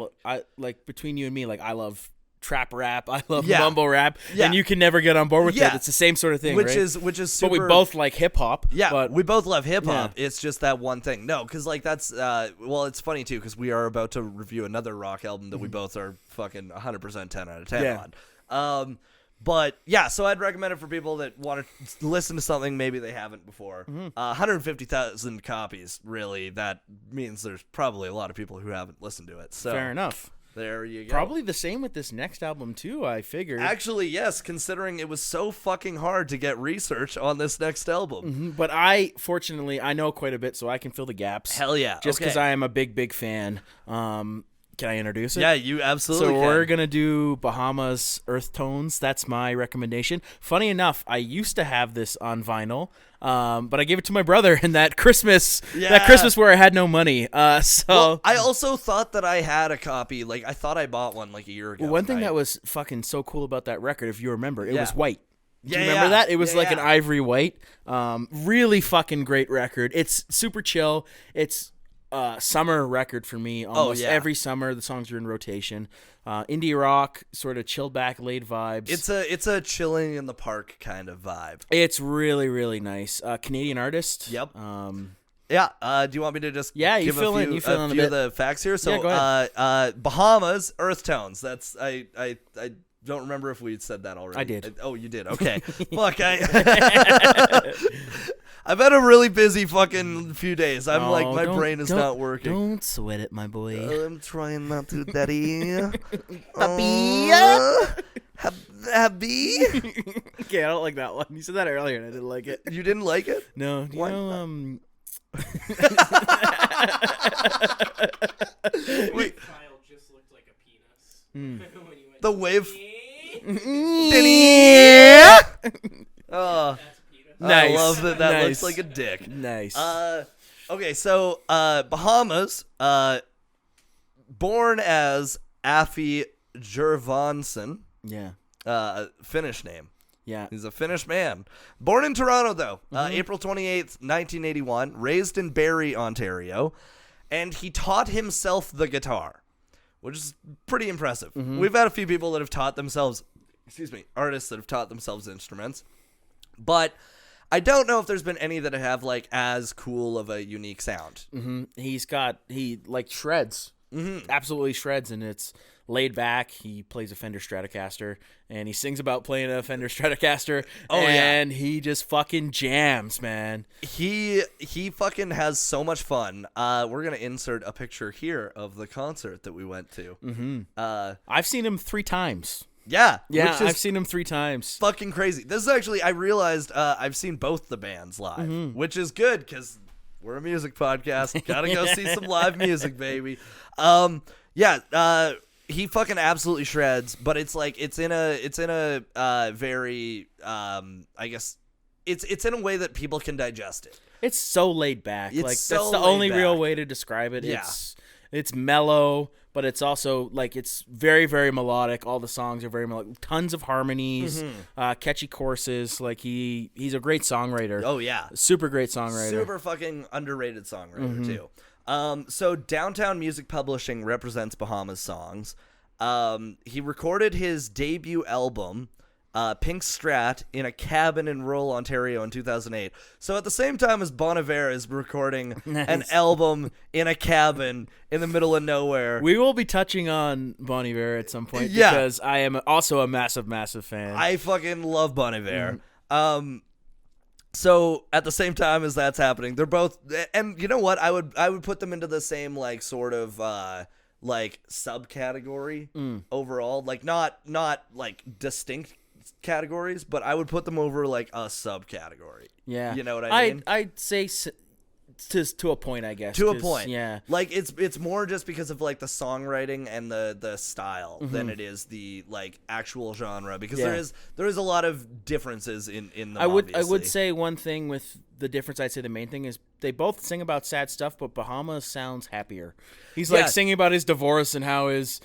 like between you and me, like I love trap rap, I love mumble rap, and you can never get on board with it. It's the same sort of thing, which right? is super. But we both like hip hop. Yeah, but we both love hip hop. Yeah. It's just that one thing. No, because like that's well, it's funny too because we are about to review another rock album that we both are fucking 100% 10 out of 10 on. But yeah, so I'd recommend it for people that want to listen to something maybe they haven't before. 150,000 copies, really. That means there's probably a lot of people who haven't listened to it. So fair enough. There you go. Probably the same with this next album too, I figured. Actually, yes, considering it was so fucking hard to get research on this next album. But fortunately, I know quite a bit, so I can fill the gaps. Hell yeah. Just because I am a big fan. Can I introduce it? Yeah, you absolutely can. We're going to do Bahamas Earthtones. That's my recommendation. Funny enough, I used to have this on vinyl, but I gave it to my brother in that Christmas where I had no money. Well, I also thought that I had a copy. Like, I thought I bought one like a year ago. Well, one thing that was fucking so cool about that record, if you remember, it was white. Do you remember that? It was like an ivory white. Really fucking great record. It's super chill. It's summer record for me. Almost every summer the songs are in rotation. Indie rock, sort of chilled back, laid vibes. It's a chilling in the park kind of vibe. It's really, really nice. Canadian artist. Yep. Do you want me to just give fill a in few a bit of the facts here? So go ahead. Bahamas Earthtones. That's I don't remember if we said that already. I did. Oh, you did. Okay. Fuck. I've had a really busy fucking few days. I'm like, my brain is not working. Don't sweat it, my boy. I'm trying not to, daddy. Puppy. Happy. Okay, I don't like that one. You said that earlier, and I didn't like it. You didn't like it? No. Why? Wait. File just looked like a penis. When you went The wave. Oh, Nice. I love that. That Nice. looks like a dick. Nice. Okay, so Bahamas, born as Afi Jervanson, Finnish name. Yeah. He's a Finnish man. Born in Toronto, though, April 28th, 1981, raised in Barrie, Ontario, and he taught himself the guitar, which is pretty impressive. We've had a few people that have taught themselves, artists that have taught themselves instruments, but I don't know if there's been any that have, like, as cool of a unique sound. He shreds. Absolutely shreds, and it's laid back. He plays a Fender Stratocaster, and he sings about playing a Fender Stratocaster, and he just fucking jams, man. He fucking has so much fun. We're going to insert a picture here of the concert that we went to. I've seen him 3 times. Yeah, I've seen him 3 times. Fucking crazy. This is actually, I realized I've seen both the bands live, which is good because we're a music podcast. Gotta go see some live music, baby. He fucking absolutely shreds, but it's like it's in a very I guess it's in a way that people can digest it. It's so laid back. It's like so that's the laid only back. real way to describe it. Yeah. It's mellow, but it's also like it's very, very melodic. All the songs are very melodic. Tons of harmonies, catchy choruses. Like he's a great songwriter. Oh yeah, super great songwriter. Super fucking underrated songwriter too. So Downtown Music Publishing represents Bahamas songs. He recorded his debut album, Pink Strat, in a cabin in rural Ontario in 2008. So at the same time as Bon Iver is recording an album in a cabin in the middle of nowhere. We will be touching on Bon Iver at some point because I am also a massive, massive fan. I fucking love Bon Iver. So at the same time as that's happening, they're both, and you know what? I would put them into the same like sort of like subcategory overall, like not like distinct categories, but I would put them over like a subcategory. Yeah, you know what I mean? I'd say to a point, I guess. To a point, yeah. Like it's more just because of like the songwriting and the style than it is the like actual genre, because there is a lot of differences in them. I would obviously. say one thing with the difference. I'd say the main thing is they both sing about sad stuff, but Bahamas sounds happier. He's like singing about his divorce and how his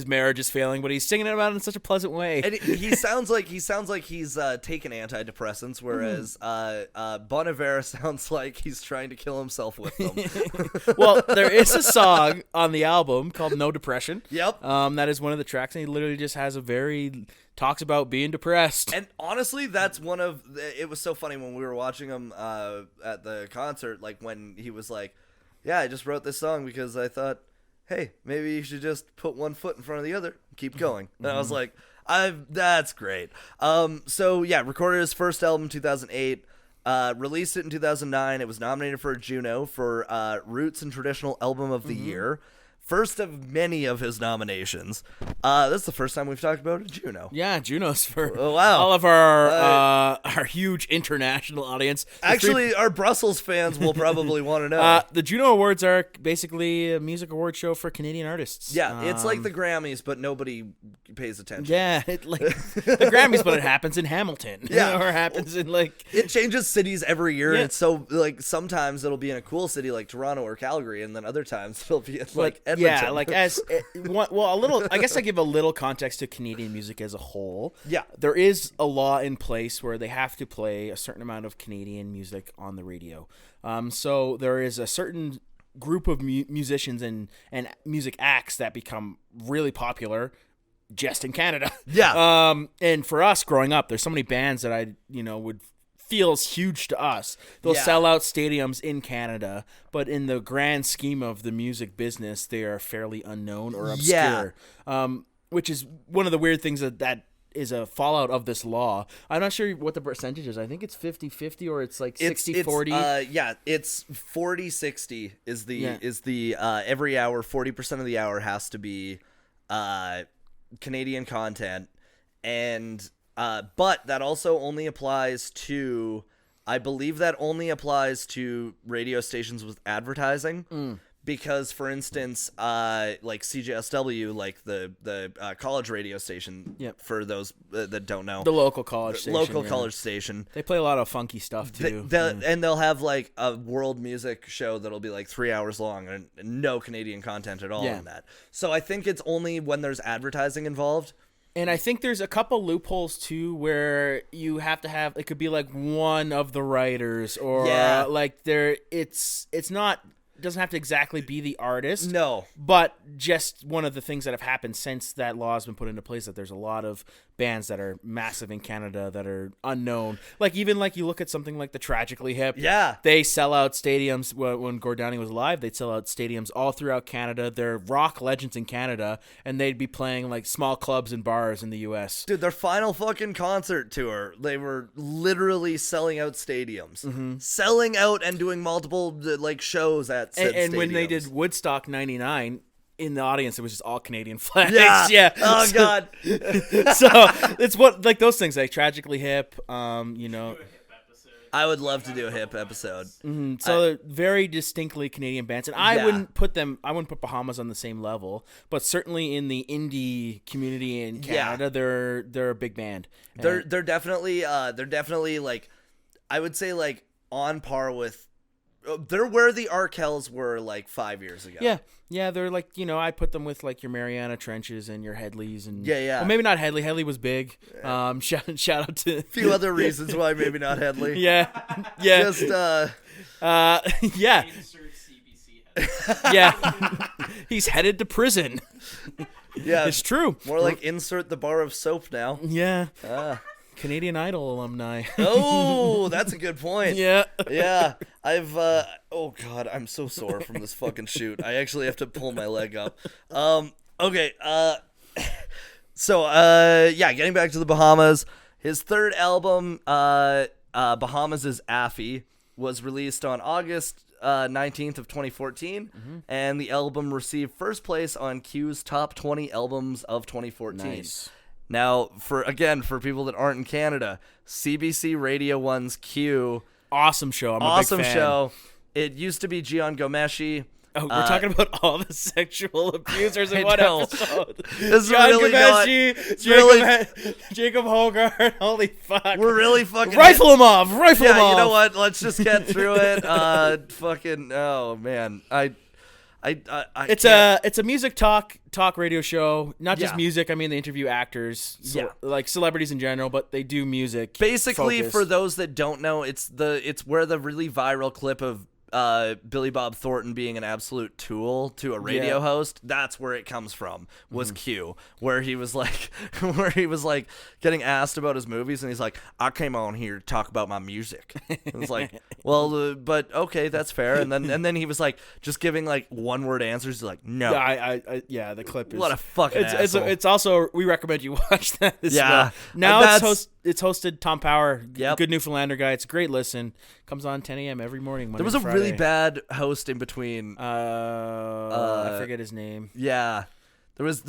marriage is failing, but he's singing about it in such a pleasant way. And he sounds like he's taken antidepressants, whereas Bon Iver sounds like he's trying to kill himself with them. Well, there is a song on the album called "No Depression." Yep. That is one of the tracks, and he literally just has talks about being depressed. And honestly, that's one of it was so funny when we were watching him at the concert, like when he was like, yeah, I just wrote this song because I thought, hey, maybe you should just put one foot in front of the other and keep going. And I was like, that's great. So yeah, recorded his first album in 2008, released it in 2009. It was nominated for a Juno for Roots and Traditional Album of the Year. First of many of his nominations. That's the first time we've talked about a Juno. Yeah, Junos for wow. all of our huge international audience. Actually, our Brussels fans will probably want to know. The Juno Awards are basically a music award show for Canadian artists. Yeah, it's like the Grammys, but nobody pays attention. Yeah, like the Grammys, but it happens in Hamilton. Yeah. Or happens in like... It changes cities every year, Yeah. and it's so, like, sometimes it'll be in a cool city like Toronto or Calgary, and then other times it'll be in, like, Edmonton. Yeah, like a little. I guess I give a little context to Canadian music as a whole. Yeah, there is a law in place where they have to play a certain amount of Canadian music on the radio. So there is a certain group of musicians and music acts that become really popular just in Canada. Yeah. And for us growing up, there's so many bands that I would feels huge to us. They'll sell out stadiums in Canada, but in the grand scheme of the music business, they are fairly unknown or obscure. Which is one of the weird things that is a fallout of this law. I'm not sure what the percentage is. I think it's 50-50 or it's like 60-40. It's 40-60 is the every hour, 40% of the hour has to be Canadian content, and but that also only applies to, I believe that only applies to radio stations with advertising, because, for instance, like CJSW, like the college radio station, for those that don't know, the local college station, college station, they play a lot of funky stuff too. And they'll have like a world music show that'll be like 3 hours long and no Canadian content at all in that. So I think it's only when there's advertising involved. And I think there's a couple loopholes too where you have to have, it could be like one of the writers or like it's not, doesn't have to exactly be the artist. No. But just one of the things that have happened since that law has been put into place, that there's a lot of bands that are massive in Canada that are unknown. Like even like you look at something like the Tragically Hip. Yeah. They sell out stadiums. When Gord Downie was alive, they'd sell out stadiums all throughout Canada. They're rock legends in Canada, and they'd be playing like small clubs and bars in the U.S. Dude, their final fucking concert tour, they were literally selling out stadiums. Selling out and doing multiple like shows at said and stadiums. When they did Woodstock 99, in the audience, it was just all Canadian flags. Yeah. Oh, God. So it's what, like those things, like Tragically Hip, you know. I would love to do a hip episode. So they're very distinctly Canadian bands, and I wouldn't put Bahamas on the same level, but certainly in the indie community in Canada, they're a big band. They're definitely like, I would say like on par with. They're where the Arkells were like 5 years ago. Yeah, they're like, you know, I put them with like your Mariana Trenches and your Headleys and well, maybe not Headley. Headley was big. Shout out to a few other reasons why maybe not Headley. Just Insert CBC yeah. He's headed to prison. Yeah, it's true. More like insert the bar of soap now. Yeah. Canadian Idol alumni. Oh, that's a good point. Yeah. I've oh God, I'm so sore from this fucking shoot. I actually have to pull my leg up. Okay. So getting back to the Bahamas, his third album, Bahamas is Affy, was released on August 19th of 2014, and the album received first place on Q's top 20 albums of 2014. Nice. Now, for people that aren't in Canada, CBC Radio 1's Q. Awesome show. I'm a awesome big fan. show. It used to be Gian Gomeshi. Oh, we're talking about all the sexual abusers in I one know. episode. It's John really Gomeshi, Jacob Hogarth. Holy fuck. We're really fucking... Rifle him off. Yeah, you know what? Let's just get through it. Fucking... Oh, man. It's a music talk radio show, not just music. I mean, they interview actors, like celebrities in general, but they do music. Basically, focused. for those that don't know, it's where the really viral clip of Billy Bob Thornton being an absolute tool to a radio host. That's where it comes from. Was Q, where he was like getting asked about his movies, and he's like, "I came on here to talk about my music." It's like, well, but okay, that's fair. And then he was like, just giving like one word answers. He's like, no. Yeah, the clip is what a fucking asshole. It's also, we recommend you watch that as well. Now it's hosted Tom Power, good Newfoundlander guy. It's a great listen. Comes on 10 a.m. every morning. There was a really bad host in between. I forget his name. Yeah, there was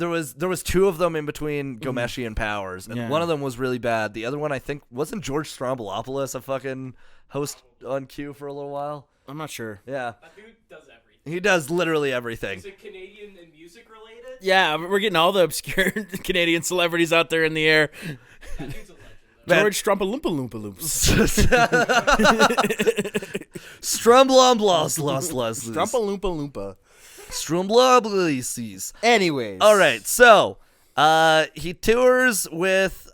two of them in between Gomeshi and Powers, and one of them was really bad. The other one, I think, wasn't George Stroumboulopoulos a fucking host on Q for a little while? I'm not sure. Yeah, That dude does everything. He does literally everything. Is it Canadian and music related? Yeah, we're getting all the obscure Canadian celebrities out there in the air. That dude's a legend. George Strumpaloompa-loompa-loops. Strumpaloompa-loompa. Strumbloblices. Anyways. All right, so he tours with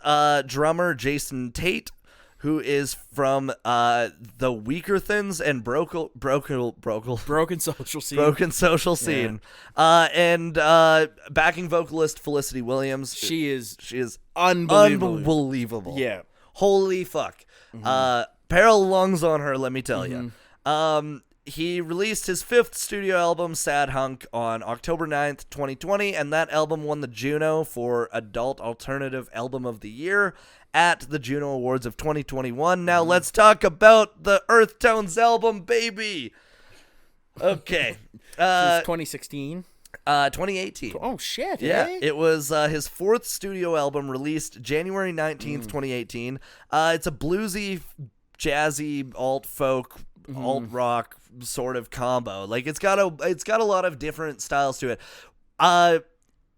drummer Jason Tate, who is from the Weakerthans and Broken Social Scene. And backing vocalist Felicity Williams. She is unbelievable. Yeah. Holy fuck. Pair of lungs on her, let me tell you. He released his fifth studio album, Sad Hunk, on October 9th, 2020, and that album won the Juno for Adult Alternative Album of the Year at the Juno Awards of 2021. Now let's talk about the Earthtones album, baby. Okay. 2016? 2018. Oh, shit. Yeah, eh? it was his fourth studio album, released January 19th, 2018. It's a bluesy, jazzy, alt-folk alt rock sort of combo. Like it's got a lot of different styles to it.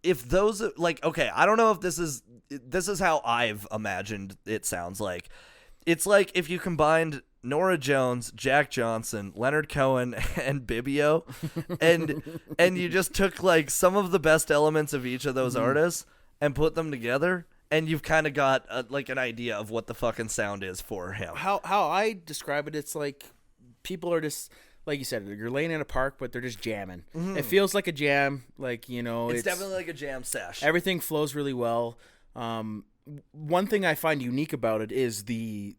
If those like, okay, I don't know if this is how I've imagined it sounds like. It's like if you combined Norah Jones, Jack Johnson, Leonard Cohen, and Bibio, and you just took like some of the best elements of each of those artists and put them together, and you've kind of got like an idea of what the fucking sound is for him. How I describe it, it's like people are just, like you said, you're laying in a park, but they're just jamming. It feels like a jam, like, you know. It's definitely like a jam sesh. Everything flows really well. One thing I find unique about it is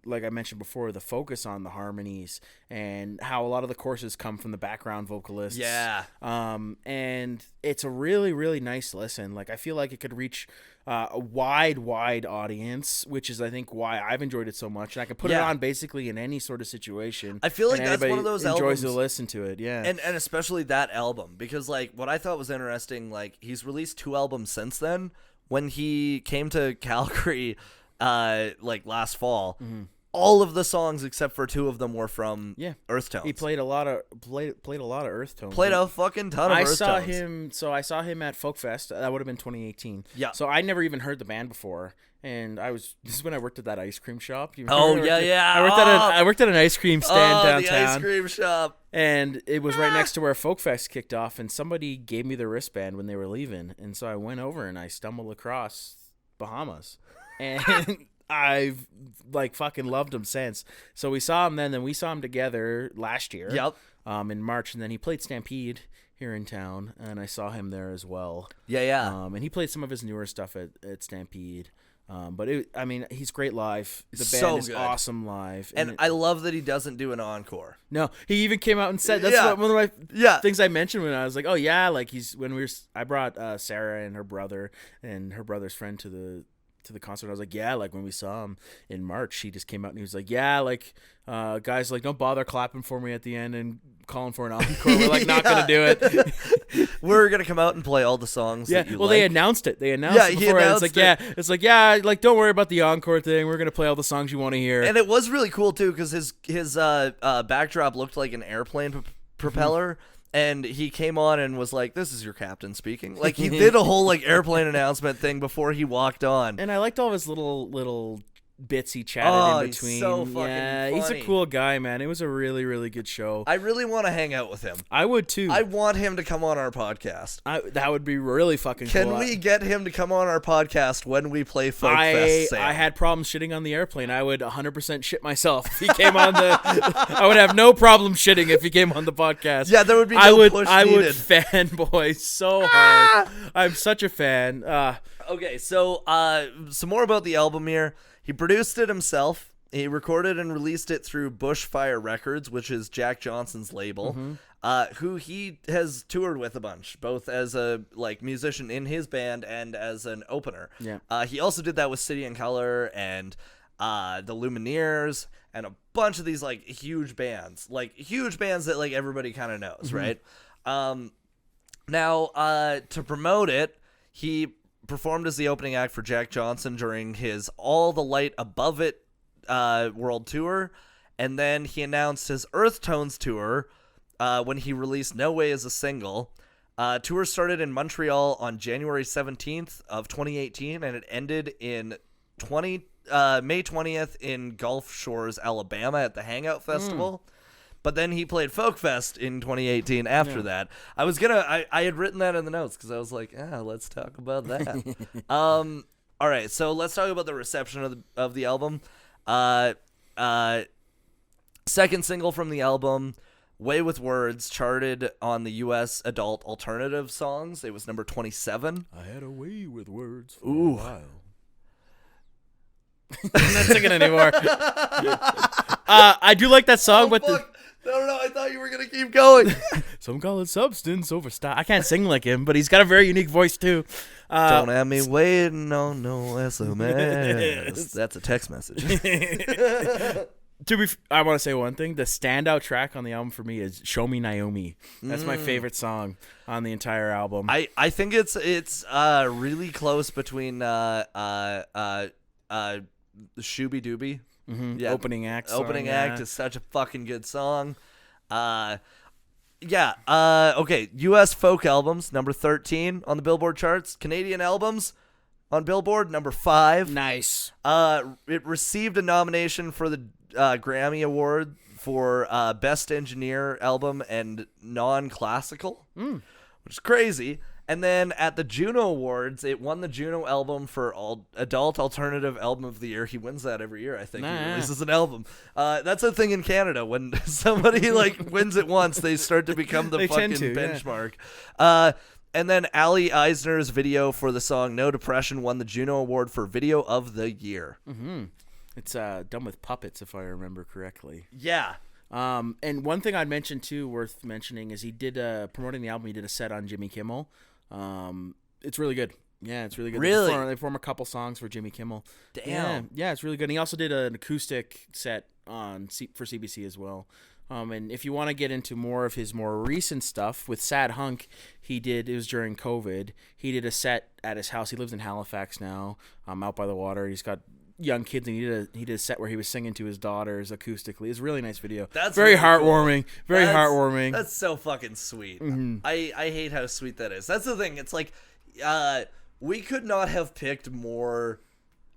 like I mentioned before, the focus on the harmonies and how a lot of the choruses come from the background vocalists. Yeah. And it's a really, really nice listen. Like, I feel like it could reach a wide audience, which is, I think, why I've enjoyed it so much. And I can put it on basically in any sort of situation. I feel like that's one of those enjoys albums. to listen to it, yeah. And especially that album, because like what I thought was interesting, like he's released 2 albums since then. When he came to Calgary, like last fall, all of the songs except for 2 of them were from Earthtones. He played a lot of Earthtones. Played a fucking ton of Earthtones. I saw him at Folk Fest. That would have been 2018. Yeah. So I never even heard the band before, and this is when I worked at that ice cream shop. I worked at an ice cream stand downtown. The ice cream shop. And it was right next to where Folk Fest kicked off, and somebody gave me the wristband when they were leaving, and so I went over and I stumbled across Bahamas, and I've like fucking loved him since. So we saw him then we saw him together last year. Yep. In March, and then he played Stampede here in town, and I saw him there as well. Yeah. And he played some of his newer stuff at Stampede. But he's great live. The band so is good. awesome live, and I love that he doesn't do an encore. No, he even came out and said that's one of my things I mentioned when I was like, oh yeah, like I brought Sarah and her brother's friend to the concert. I was like, yeah, like when we saw him in March, he just came out and he was like, yeah, like guys, like don't bother clapping for me at the end and calling for an encore. We're like not gonna do it. We're gonna come out and play all the songs. Yeah, that you well, like. They announced it. It before. It's like like don't worry about the encore thing. We're gonna play all the songs you want to hear. And it was really cool too because his backdrop looked like an airplane propeller. And he came on and was like, "This is your captain speaking." Like he did a whole like airplane announcement thing before he walked on. And I liked all his little bits he chatted in between. He's so fucking funny. He's a cool guy, man. It was a really, really good show. I really want to hang out with him. I would too. I want him to come on our podcast. That would be really fucking cool. Can we get him to come on our podcast when we play Folk Fest? I had problems shitting on the airplane. I would 100% shit myself if he came on I would have no problem shitting if he came on the podcast. Yeah, there would be no push I needed. would fanboy so hard. I'm such a fan. Okay, so some more about the album here. He produced it himself. He recorded and released it through Bushfire Records, which is Jack Johnson's label, who he has toured with a bunch, both as a musician in his band and as an opener. Yeah. He also did that with City and Color and the Lumineers and a bunch of these huge bands that everybody kind of knows, right? Now, to promote it, he performed as the opening act for Jack Johnson during his All the Light Above It world tour, and then he announced his Earthtones tour when he released No Way as a single. Tour started in Montreal on January 17th of 2018, and it ended in May 20th in Gulf Shores, Alabama at the Hangout Festival. But then he played Folk Fest in 2018 after that. I had written that in the notes because I was like, let's talk about that. All right, so let's talk about the reception of the album. Second single from the album, Way With Words, charted on the U.S. Adult Alternative Songs. It was number 27. I had a way with words for a while. I'm not singing anymore. I do like that song, but No, I thought you were going to keep going. Some call it substance over style. I can't sing like him, but he's got a very unique voice, too. Don't have me waiting on no SMS. That's a text message. I want to say one thing. The standout track on the album for me is Show Me Naomi. That's my favorite song on the entire album. I think it's really close between Shooby Dooby. Yeah, opening act. Opening act is such a fucking good song. Okay, U.S. folk albums, number 13 on the Billboard charts. Canadian albums on Billboard, number 5. Nice. It received a nomination for the Grammy Award for Best Engineer Album and Non-Classical, which is crazy. And then at the Juno Awards, it won the Juno album for Adult Alternative Album of the Year. He wins that every year, I think. He releases an album. That's a thing in Canada. When somebody like wins it once, they start to become the fucking benchmark. And then Ali Eisner's video for the song No Depression won the Juno Award for Video of the Year. Mm-hmm. It's done with puppets, if I remember correctly. Yeah. And one thing I'd mention, too, worth mentioning, is he did, promoting the album, he did a set on Jimmy Kimmel. It's really good. Yeah, it's really good. Really? They perform a couple songs for Jimmy Kimmel. Damn. Yeah, it's really good. And he also did an acoustic set for CBC as well. And if you want to get into more of his more recent stuff, with Sad Hunk, it was during COVID, he did a set at his house. He lives in Halifax now, out by the water. He's got young kids, and he did a set where he was singing to his daughters acoustically. It's a really nice video. That's very really heartwarming. Cool. Very heartwarming. That's so fucking sweet. Mm-hmm. I hate how sweet that is. That's the thing. It's like we could not have picked more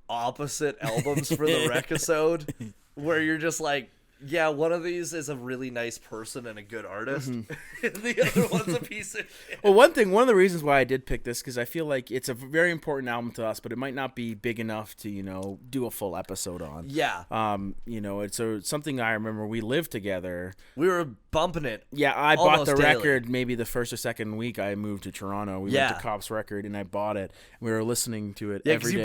opposite albums for the Rec-isode, where you're just like, yeah, one of these is a really nice person and a good artist. Mm-hmm. And the other one's a piece of shit. Well, one of the reasons why I did pick this, because I feel like it's a very important album to us, but it might not be big enough to, do a full episode on. Yeah. It's something I remember we lived together. We were bumping it. Yeah, I bought the daily. record maybe the first or second week I moved to Toronto. We went to Cops Record, and I bought it. We were listening to it every day. You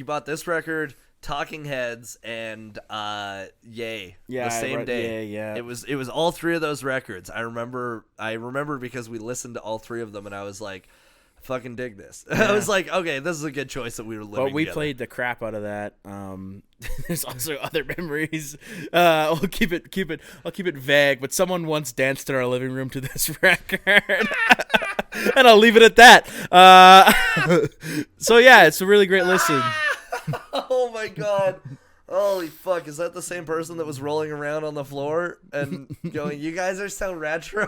bought this record, Talking Heads, and Yay. The same day. Yeah. It was all three of those records. I remember because we listened to all three of them, and I was like, fucking dig this. I was like, okay, this is a good choice that we were living. But we together. played the crap out of that. There's also other memories. I'll keep it vague, but someone once danced in our living room to this record. And I'll leave it at that. So yeah, it's a really great listen. Oh my god. Holy fuck, is that the same person that was rolling around on the floor and going, you guys are so retro?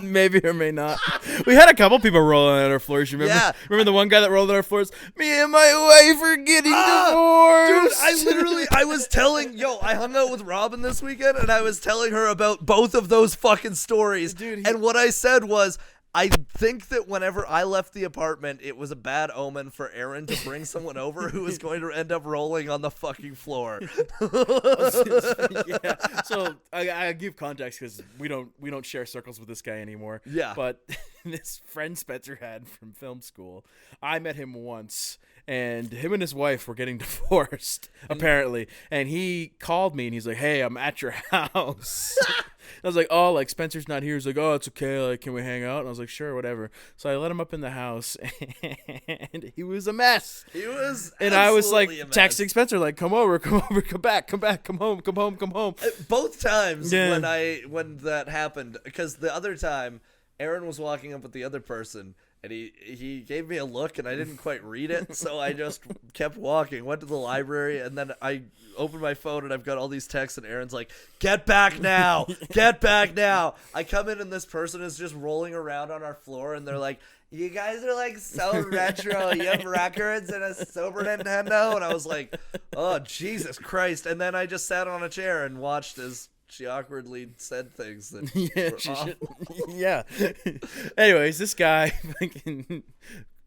Maybe or may not. We had a couple people rolling on our floors. You remember? Yeah. Remember the one guy that rolled on our floors? Me and my wife are getting divorced. Dude, I hung out with Robin this weekend, and I was telling her about both of those fucking stories. Dude, and what I said was, I think that whenever I left the apartment, it was a bad omen for Aaron to bring someone over who was going to end up rolling on the fucking floor. Yeah. So I give context because we don't share circles with this guy anymore. Yeah. But this friend Spencer had from film school, I met him once, and him and his wife were getting divorced apparently. And he called me and he's like, "Hey, I'm at your house." I was like, "Oh, like Spencer's not here." He's like, "Oh, it's okay. Like, can we hang out?" And I was like, "Sure, whatever." So I let him up in the house, and he was a mess. He was, and I was like a mess. texting Spencer, like, "Come over, come back, come home." Both times when that happened, because the other time Aaron was walking up with the other person, and he gave me a look, and I didn't quite read it, so I just kept walking, went to the library, and then I opened my phone, and I've got all these texts, and Aaron's like, "Get back now! Get back now!" I come in, and this person is just rolling around on our floor, and they're like, "You guys are like so retro. You have records and a Super Nintendo?" And I was like, "Oh, Jesus Christ." And then I just sat on a chair and watched as she awkwardly said things that were awful. Yeah. Anyways, this guy,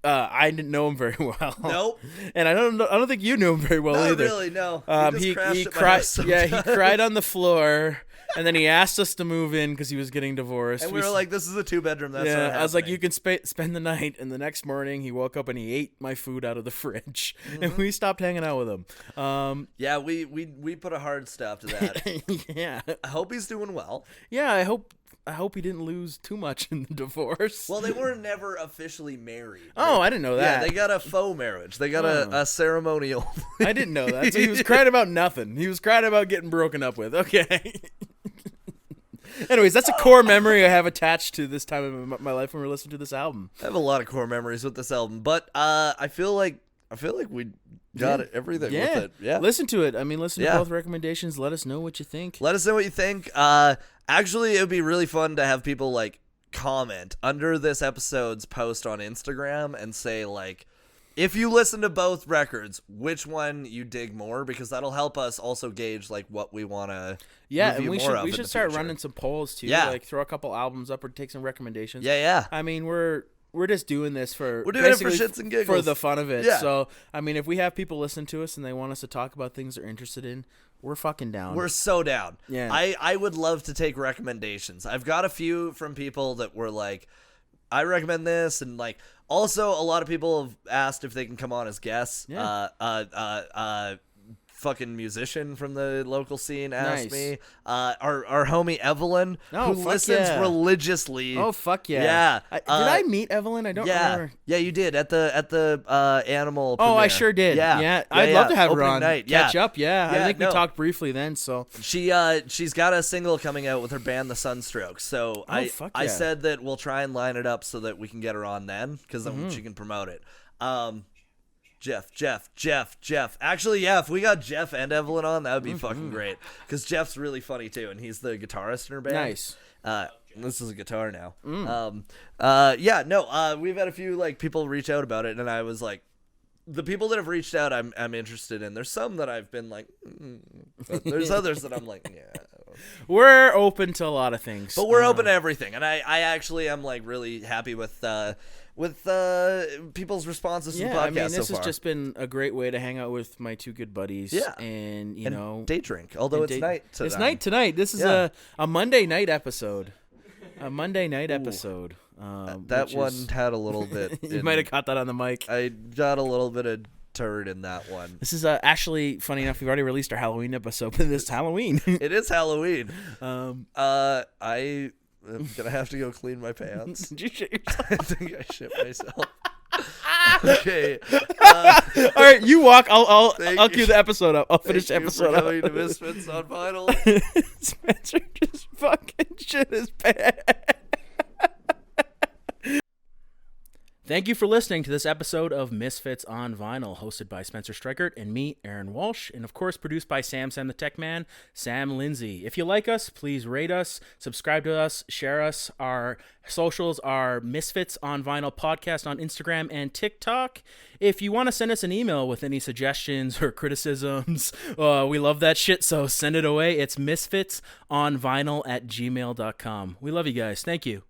I didn't know him very well. Nope. And I don't think you knew him very well either. Not really, no. He cried. Yeah, he cried on the floor. And then he asked us to move in because he was getting divorced. And we were like, "This is a 2-bedroom. That's not happening." I was like, "You can spend the night." And the next morning, he woke up and he ate my food out of the fridge, and we stopped hanging out with him. Yeah, we put a hard stop to that. Yeah, I hope he's doing well. Yeah, I hope he didn't lose too much in the divorce. Well, they were never officially married. Oh, I didn't know that. Yeah, they got a faux marriage. They got a ceremonial. I didn't know that. So he was crying about nothing. He was crying about getting broken up with. Okay. Anyways, that's a core memory I have attached to this time of my life when we're listening to this album. I have a lot of core memories with this album, but I feel like I feel like we got everything Yeah. with it. Yeah. Listen to it. I mean, listen to Yeah. both recommendations. Let us know what you think. Let us know what you think. Actually, it would be really fun to have people like comment under this episode's post on Instagram and say like, if you listen to both records, which one you dig more, because that'll help us also gauge like what we want to. Yeah, and review we more of should in the start future. running some polls too. Yeah. Like throw a couple albums up or take some recommendations. Yeah. I mean, we're just doing this for We're doing it for basically shits and giggles. for the fun of it. Yeah. So I mean, if we have people listen to us and they want us to talk about things they're interested in, we're fucking down. We're so down. Yeah. I would love to take recommendations. I've got a few from people that were like, I recommend this, and like also a lot of people have asked if they can come on as guests. Yeah. Fucking musician from the local scene asked Nice. me. Our homie Evelyn, Oh, who fuck listens yeah. religiously. Oh fuck yeah! Yeah. Did I meet Evelyn? I don't remember. Yeah, you did at the animal. Oh, I premiere. sure did. Yeah, I'd love to have her Opening on. night. Catch up. Yeah, I Yeah, think we no. talked briefly then. So She's got a single coming out with her band The Sunstrokes. So fuck I yeah. said that we'll try and line it up so that we can get her on then, because then she can promote it. Jeff. Actually, yeah, if we got Jeff and Evelyn on, that would be fucking great, because Jeff's really funny too, and he's the guitarist in her band. Nice. This is a guitar now. We've had a few like people reach out about it, and I was like, the people that have reached out, I'm interested in. There's some that I've been like, but there's others that I'm like, yeah. we're open to a lot of things. But we're open to everything, and I actually am like really happy with people's responses to the podcast I mean, this so has far. just been a great way to hang out with my two good buddies. Yeah. And you and know, day drink, although it's night tonight. It's night tonight. This is Yeah. a Monday night episode. A Monday night episode. That which one is- had a little bit. you might have caught that on the mic. I got a little bit of turd in that one. This is actually funny enough. We've already released our Halloween episode, but this Halloween. It is Halloween. I I'm gonna have to go clean my pants. Did you shit yourself? I think I shit myself. Okay. All right, you walk. I'll Thank I'll you. cue the episode up. I'll finish the Thank you for episode coming up. to Misfits on vinyl. Spencer just fucking shit his pants. Thank you for listening to this episode of Misfits on Vinyl, hosted by Spencer Streichert and me, Aaron Walsh, and of course produced by Sam the Tech Man, Sam Lindsay. If you like us, please rate us, subscribe to us, share us. Our socials are Misfits on Vinyl Podcast on Instagram and TikTok. If you want to send us an email with any suggestions or criticisms, we love that shit, so send it away. It's misfitsonvinyl@gmail.com. We love you guys. Thank you.